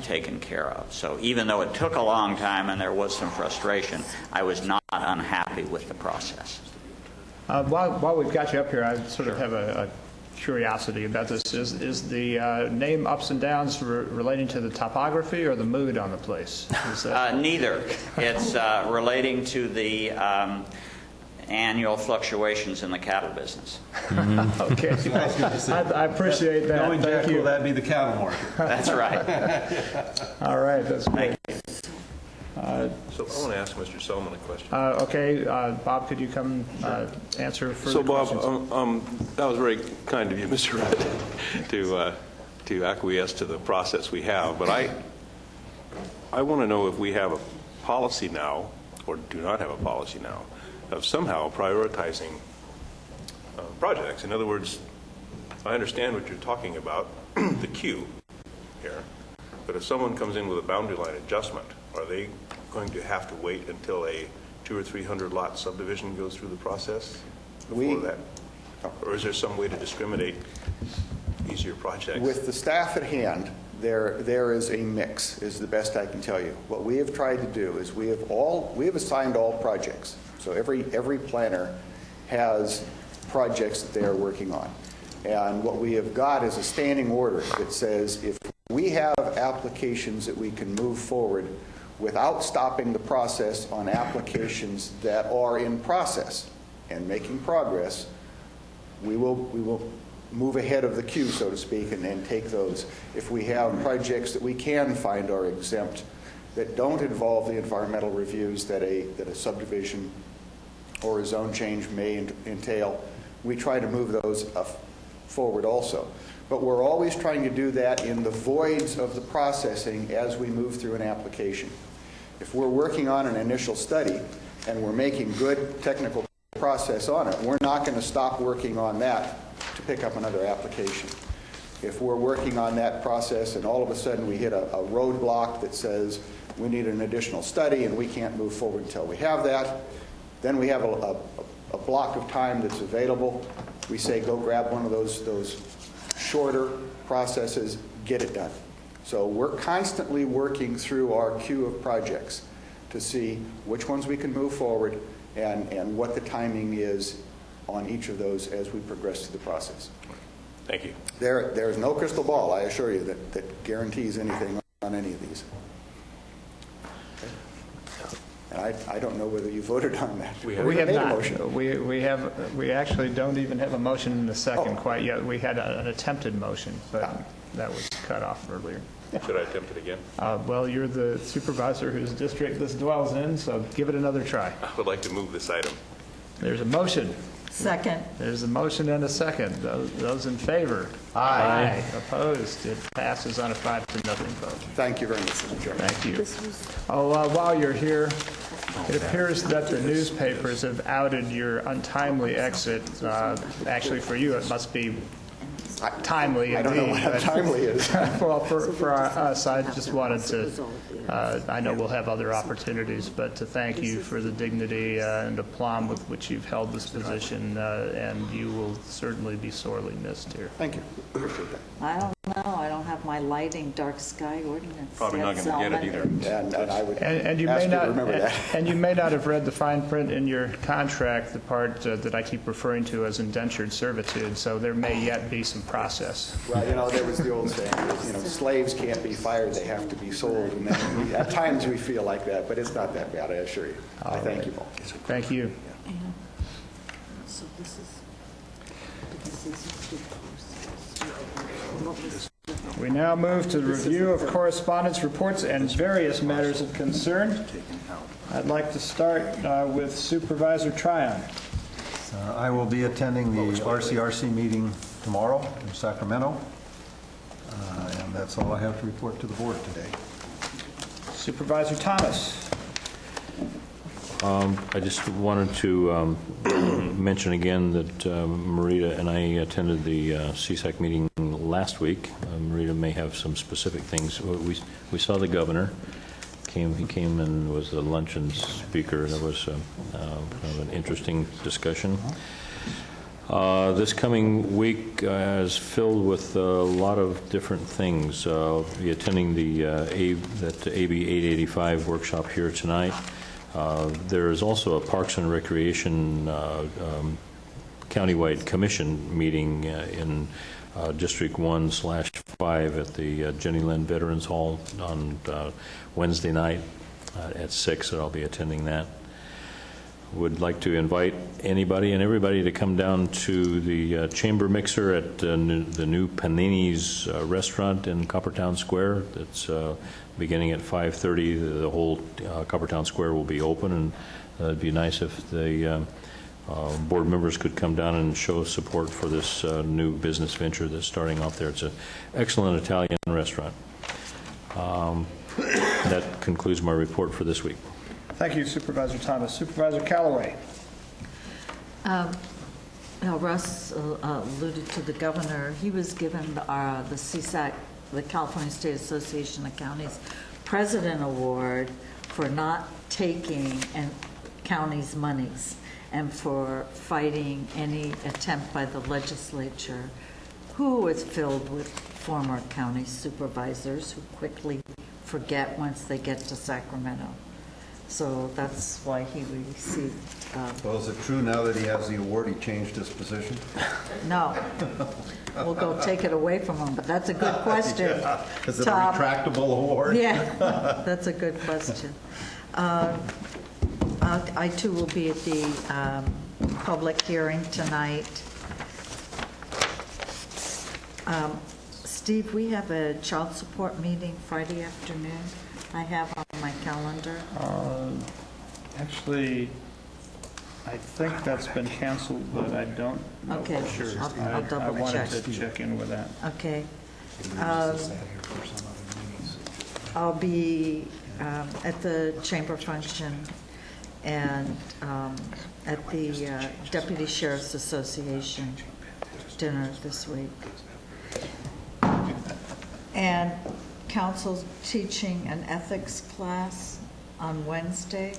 taken care of. So even though it took a long time and there was some frustration, I was not unhappy with the process. While we've got you up here, I sort of have a curiosity about this. Is the name Ups and Downs relating to the topography or the mood on the place? Neither. It's relating to the annual fluctuations in the cattle business. Okay. I appreciate that. Knowing Jack, will that be the cattle market? That's right. All right. That's great. So I want to ask Mr. Selman a question. Okay. Bob, could you come answer further questions? So, Bob, that was very kind of you, Mr. Rudd, to acquiesce to the process we have. But I want to know if we have a policy now, or do not have a policy now, of somehow prioritizing projects. In other words, I understand what you're talking about, the queue here, but if someone comes in with a boundary line adjustment, are they going to have to wait until a 200 or 300 lot subdivision goes through the process before that? Or is there some way to discriminate easier projects? With the staff at hand, there is a mix, is the best I can tell you. What we have tried to do is we have assigned all projects. So every planner has projects that they are working on. And what we have got is a standing order that says if we have applications that we can move forward without stopping the process on applications that are in process and making progress, we will move ahead of the queue, so to speak, and take those. If we have projects that we can find are exempt, that don't involve the environmental reviews that a subdivision or a zone change may entail, we try to move those forward also. But we're always trying to do that in the voids of the processing as we move through an application. If we're working on an initial study and we're making good technical process on it, we're not going to stop working on that to pick up another application. If we're working on that process and all of a sudden we hit a roadblock that says we need an additional study and we can't move forward until we have that, then we have a block of time that's available. We say go grab one of those shorter processes, get it done. So we're constantly working through our queue of projects to see which ones we can move forward and what the timing is on each of those as we progress through the process. Thank you. There's no crystal ball, I assure you, that guarantees anything on any of these. And I don't know whether you voted on that. We have made not. A motion. We actually don't even have a motion in the second quite yet. We had an attempted motion, but that was cut off earlier. Should I attempt it again? Well, you're the supervisor whose district this dwells in, so give it another try. I would like to move this item. There's a motion. Second. There's a motion and a second. Those in favor? Aye. Opposed? It passes on a 5-0 vote. Thank you very much, Mr. Chairman. Thank you. While you're here, it appears that the newspapers have outed your untimely exit. Actually, for you, it must be timely. I don't know what timely is. Well, for us, I just wanted to, I know we'll have other opportunities, but to thank you for the dignity and aplomb with which you've held this position, and you will certainly be sorely missed here. Thank you. Appreciate that. I don't know. I don't have my lighting dark sky ordinance. Probably not going to get it either. And I would And you ask may you not to remember that. and you may not have read the fine print in your contract, the part that I keep referring to as indentured servitude. So there may yet be some process. Well, there was the old saying, slaves can't be fired; they have to be sold. And then at times we feel like that, but it's not that bad, I assure you. I thank you all. Thank you. So this is We now move to the review of correspondence, reports, and various matters of concern. I'd like to start with Supervisor Tryon. I will be attending the RCRC meeting tomorrow in Sacramento, and that's all I have to report to the board today. Supervisor Thomas. I just wanted to mention again that Marita and I attended the CSAC meeting last week. Marita may have some specific things. We saw the governor. He came and was a luncheon speaker. That was kind of an interesting discussion. This coming week is filled with a lot of different things. I'll be attending the AB 885 workshop here tonight. There is also a Parks and Recreation countywide commission meeting in District 1/5 at the Jenny Lind Veterans Hall on Wednesday night at 6, and I'll be attending that. Would like to invite anybody and everybody to come down to the Chamber Mixer at the new Panini's restaurant in Coppertown Square. It's beginning at 5:30. The whole Coppertown Square will be open, and it'd be nice if the board members could come down and show support for this new business venture that's starting off there. It's an excellent Italian restaurant. That concludes my report for this week. Thank you, Supervisor Thomas. Supervisor Callaway. Russ alluded to the governor. He was given the CSAC, the California State Association of Counties President Award for not taking counties' monies and for fighting any attempt by the legislature, who was filled with former county supervisors who quickly forget once they get to Sacramento. So that's why he received. Well, is it true now that he has the award, he changed his position? No. We'll go take it away from him, but that's a good question. Yeah. Is it Tom. a retractable award? Yeah, that's a good question. I too will be at the public hearing tonight. Steve, we have a child support meeting Friday afternoon. I have on my calendar. Actually, I think that's been canceled, but I don't know Okay, for sure. I'll double I wanted check. to check in with that. Okay. I'll be at the chamber function and at the Deputy Sheriff's Association dinner this week. And council's teaching an ethics class on Wednesday.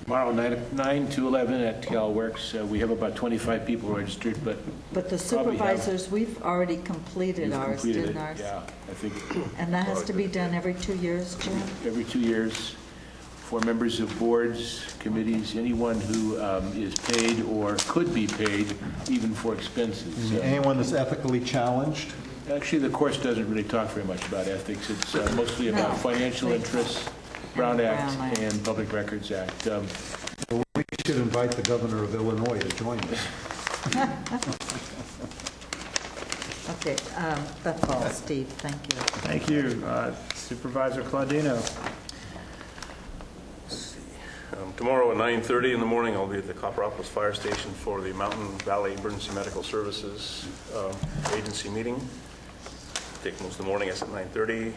Tomorrow, 9 to 11 at CalWorks. We have about 25 people registered, but the supervisors, we've already completed ours, didn't ours? Yeah, I think. And that has to be done every 2 years, Jim? Every 2 years for members of boards, committees, anyone who is paid or could be paid, even for expenses. Anyone that's ethically challenged? Actually, the course doesn't really talk very much about ethics. It's mostly about financial interests, Brown Act, and Public Records Act. Well, we should invite the governor of Illinois to join us. Okay, that's all, Steve. Thank you. Thank you. Supervisor Claudino. Tomorrow at 9:30 in the morning, I'll be at the Copperopolis Fire Station for the Mountain Valley Emergency Medical Services Agency meeting. Take most of the morning, it's at 9:30.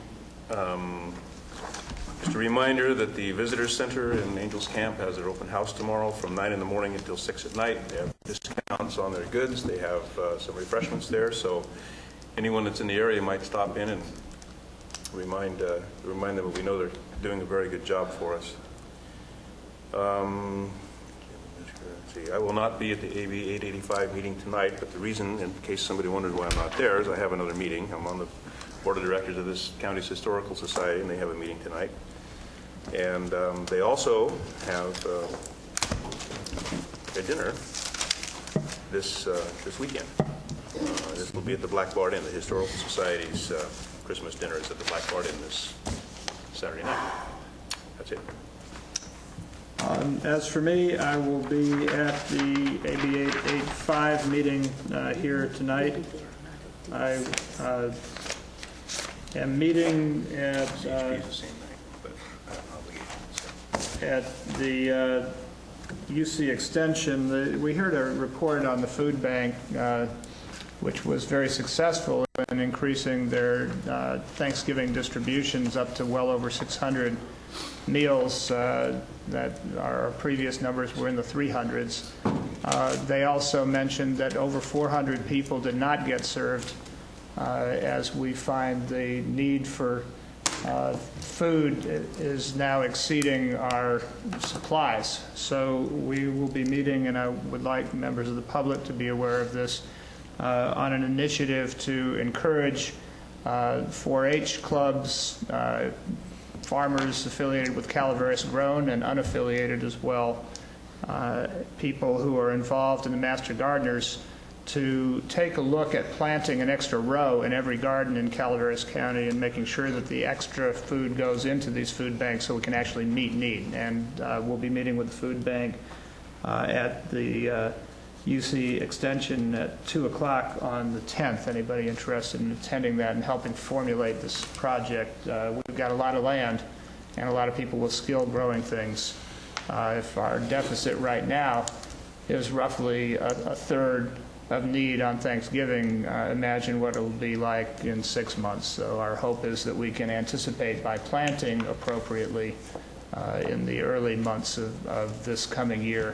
Just a reminder that the Visitor Center in Angels Camp has their open house tomorrow from 9 in the morning until 6 at night. They have discounts on their goods. They have some refreshments there, so anyone that's in the area might stop in and remind them that we know they're doing a very good job for us. Let's see, I will not be at the AB 885 meeting tonight, but the reason, in case somebody wondered why I'm not there, is I have another meeting. I'm on the board of directors of this county's historical society, and they have a meeting tonight. And they also have a dinner this weekend. This will be at the Black Bart Inn. The Historical Society's Christmas dinner is at the Black Bart Inn this Saturday night. That's it. As for me, I will be at the AB 885 meeting here tonight. I am meeting at the UC Extension. We heard a report on the food bank, which was very successful in increasing their Thanksgiving distributions up to well over 600 meals. That our previous numbers were in the 300s. They also mentioned that over 400 people did not get served, as we find the need for food is now exceeding our supplies. So we will be meeting, and I would like members of the public to be aware of this, on an initiative to encourage 4-H clubs, farmers affiliated with Calaveras Grown and unaffiliated as well, people who are involved in the Master Gardeners, to take a look at planting an extra row in every garden in Calaveras County and making sure that the extra food goes into these food banks so we can actually meet need. And we'll be meeting with the food bank at the UC Extension at 2 o'clock on the 10th. Anybody interested in attending that and helping formulate this project? We've got a lot of land and a lot of people with skill growing things. If our deficit right now is roughly a third of need on Thanksgiving, imagine what it will be like in 6 months. So our hope is that we can anticipate by planting appropriately in the early months of this coming year,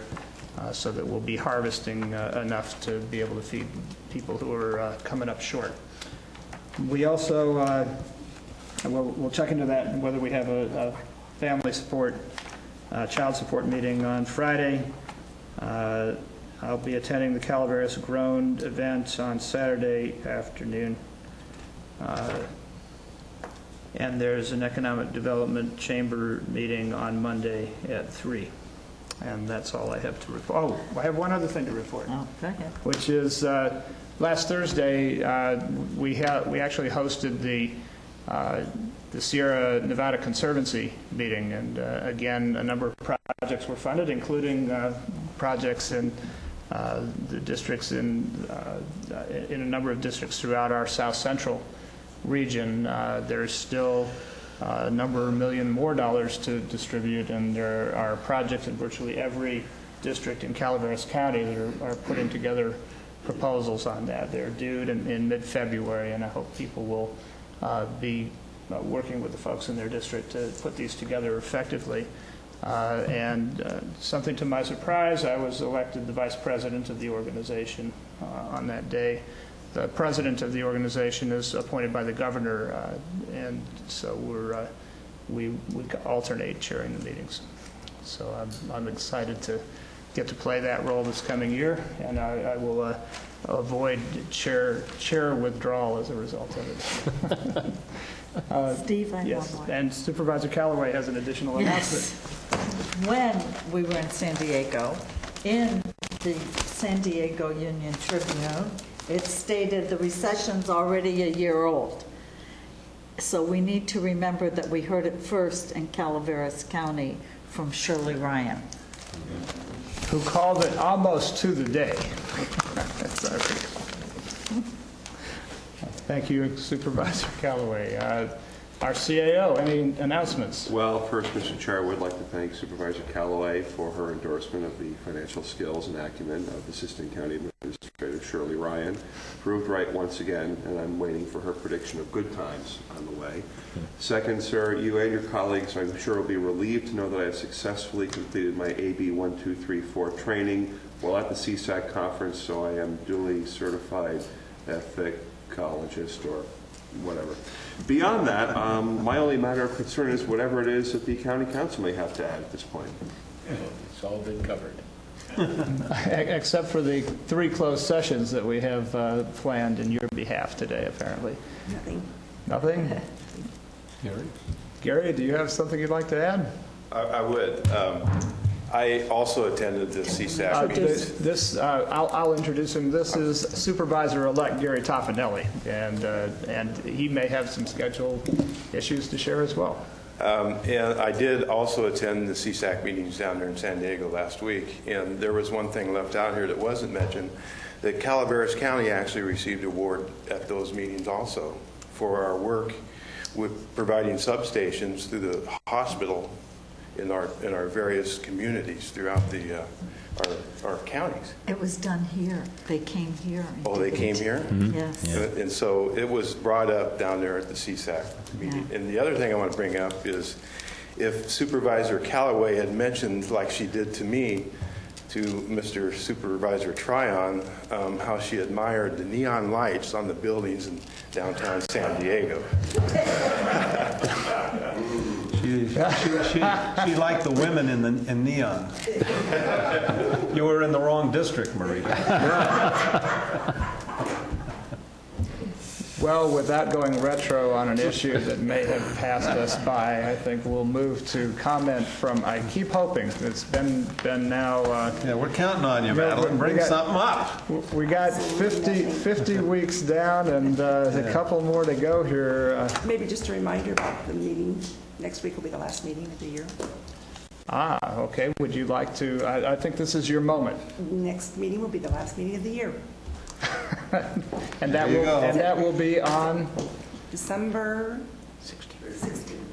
so that we'll be harvesting enough to be able to feed people who are coming up short. We also, we'll check into that and whether we have a family support, child support meeting on Friday. I'll be attending the Calaveras Grown event on Saturday afternoon. And there's an Economic Development Chamber meeting on Monday at 3. And that's all I have to report. Oh, I have one other thing to report. Oh, go ahead. Which is last Thursday we actually hosted the Sierra Nevada Conservancy meeting, and again a number of projects were funded, including projects in the districts in a number of districts throughout our South Central region. There's still a number of million more dollars to distribute, and there are projects in virtually every district in Calaveras County that are putting together proposals on that. They're due in mid-February, and I hope people will be working with the folks in their district to put these together effectively. Something to my surprise, I was elected the vice president of the organization on that day. The president of the organization is appointed by the governor, and so we alternate chairing the meetings. So I'm excited to get to play that role this coming year, and I will avoid chair withdrawal as a result of it. Steve, I yes, have one. and Supervisor Callaway has an additional announcement. When we were in San Diego, in the San Diego Union Tribune, it stated the recession's already a year old. So we need to remember that we heard it first in Calaveras County from Shirley Ryan, who called it almost to the day. Thank you, Supervisor Callaway. Our CAO, any announcements? Well, first, Mr. Chair, I would like to thank Supervisor Callaway for her endorsement of the financial skills and acumen of Assistant County Administrator Shirley Ryan. Proved right once again, and I'm waiting for her prediction of good times on the way. Second, sir, you and your colleagues, I'm sure, will be relieved to know that I have successfully completed my AB 1234 training while at the CSAC conference, so I am duly certified ethicologist or whatever. Beyond that, my only matter of concern is whatever it is that the county council may have to add at this point. It's all been covered. Except for the 3 closed sessions that we have planned in your behalf today, apparently. Nothing. Nothing? Gary, do you have something you'd like to add? I would. I also attended the CSAC meetings. I'll introduce him. This is Supervisor-elect Gary Toffanelli, and he may have some schedule issues to share as well. And I did also attend the CSAC meetings down there in San Diego last week, and there was one thing left out here that wasn't mentioned, that Calaveras County actually received an award at those meetings also for our work with providing substations through the hospital in our various communities throughout our counties. It was done here. They came here. Oh, they came here? Yes. Yeah. And so it was brought up down there at the CSAC meeting. Yeah. And the other thing I want to bring up is if Supervisor Callaway had mentioned, like she did to me, to Mr. Supervisor Tryon, how she admired the neon lights on the buildings in downtown San Diego. She liked the women in neon. You were in the wrong district, Marita. Well, without going retro on an issue that may have passed us by, I think we'll move to comment from, I keep hoping, it's been now... yeah, we're counting on you, Madeline. Bring something up. We got 50 weeks down and a couple more to go here. Maybe just a reminder about the meeting. Next week will be the last meeting of the year. Okay. Would you like to... I think this is your moment. Next meeting will be the last meeting of the year. And that will be on December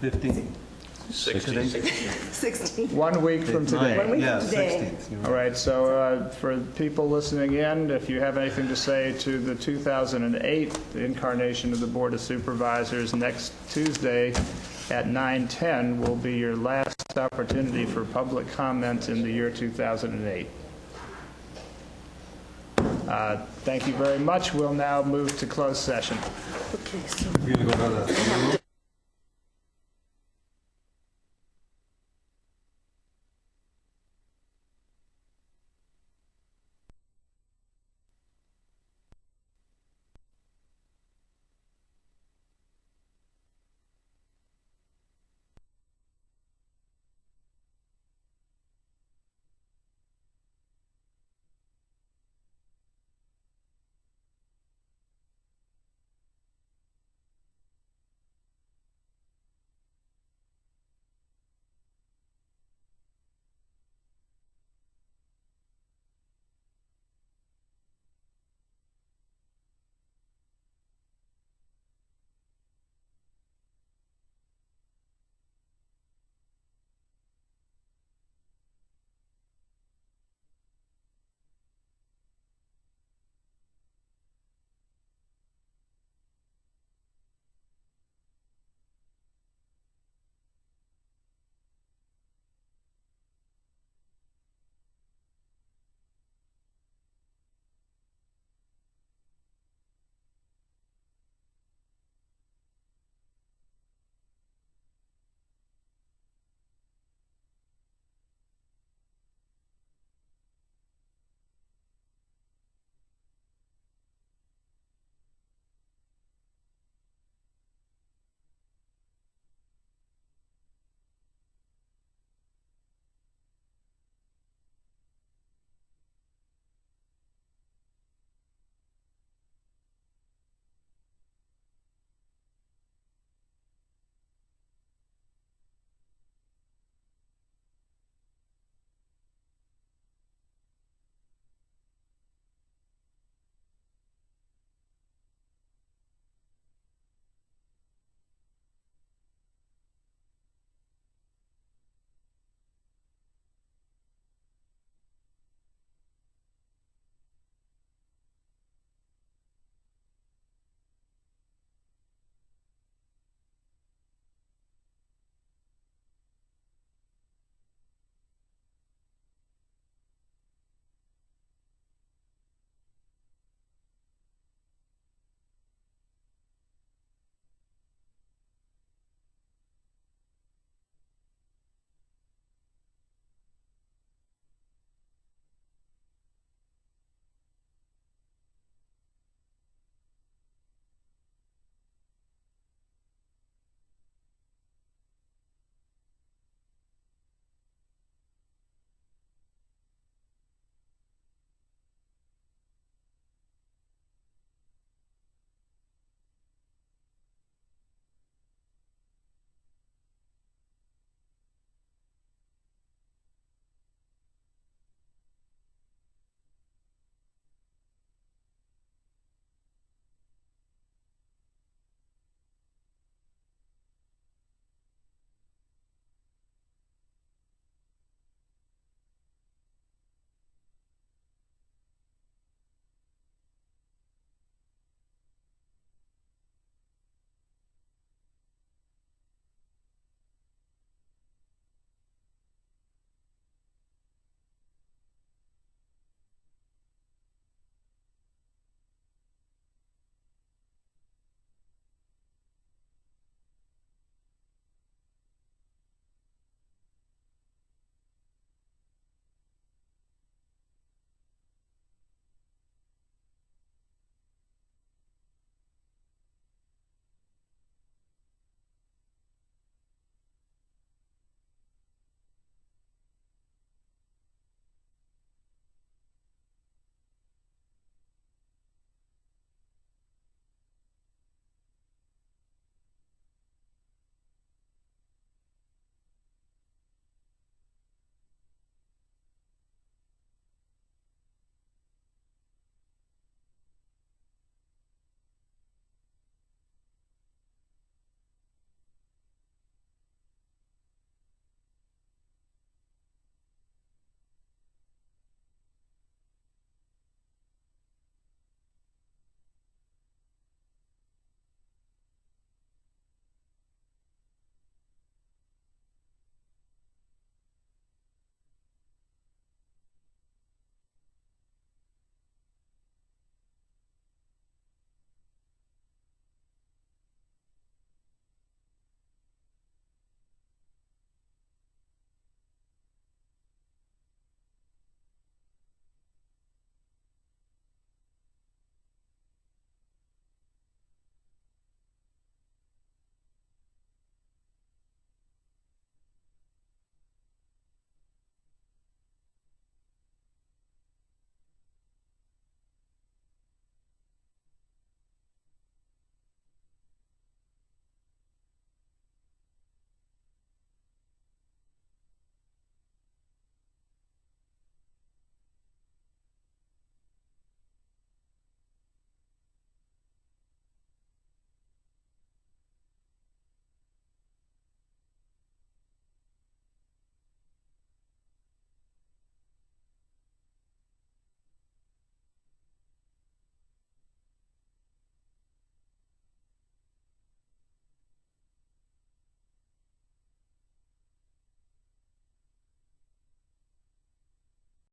15th. 16th. 1 week from today. 1 week from today. 16th. All right, so for people listening in, if you have anything to say to the 2008 incarnation of the Board of Supervisors, next Tuesday at 9:10 will be your last opportunity for public comment in the year 2008. Thank you very much. We'll now move to closed session. Okay, so We're going to go to the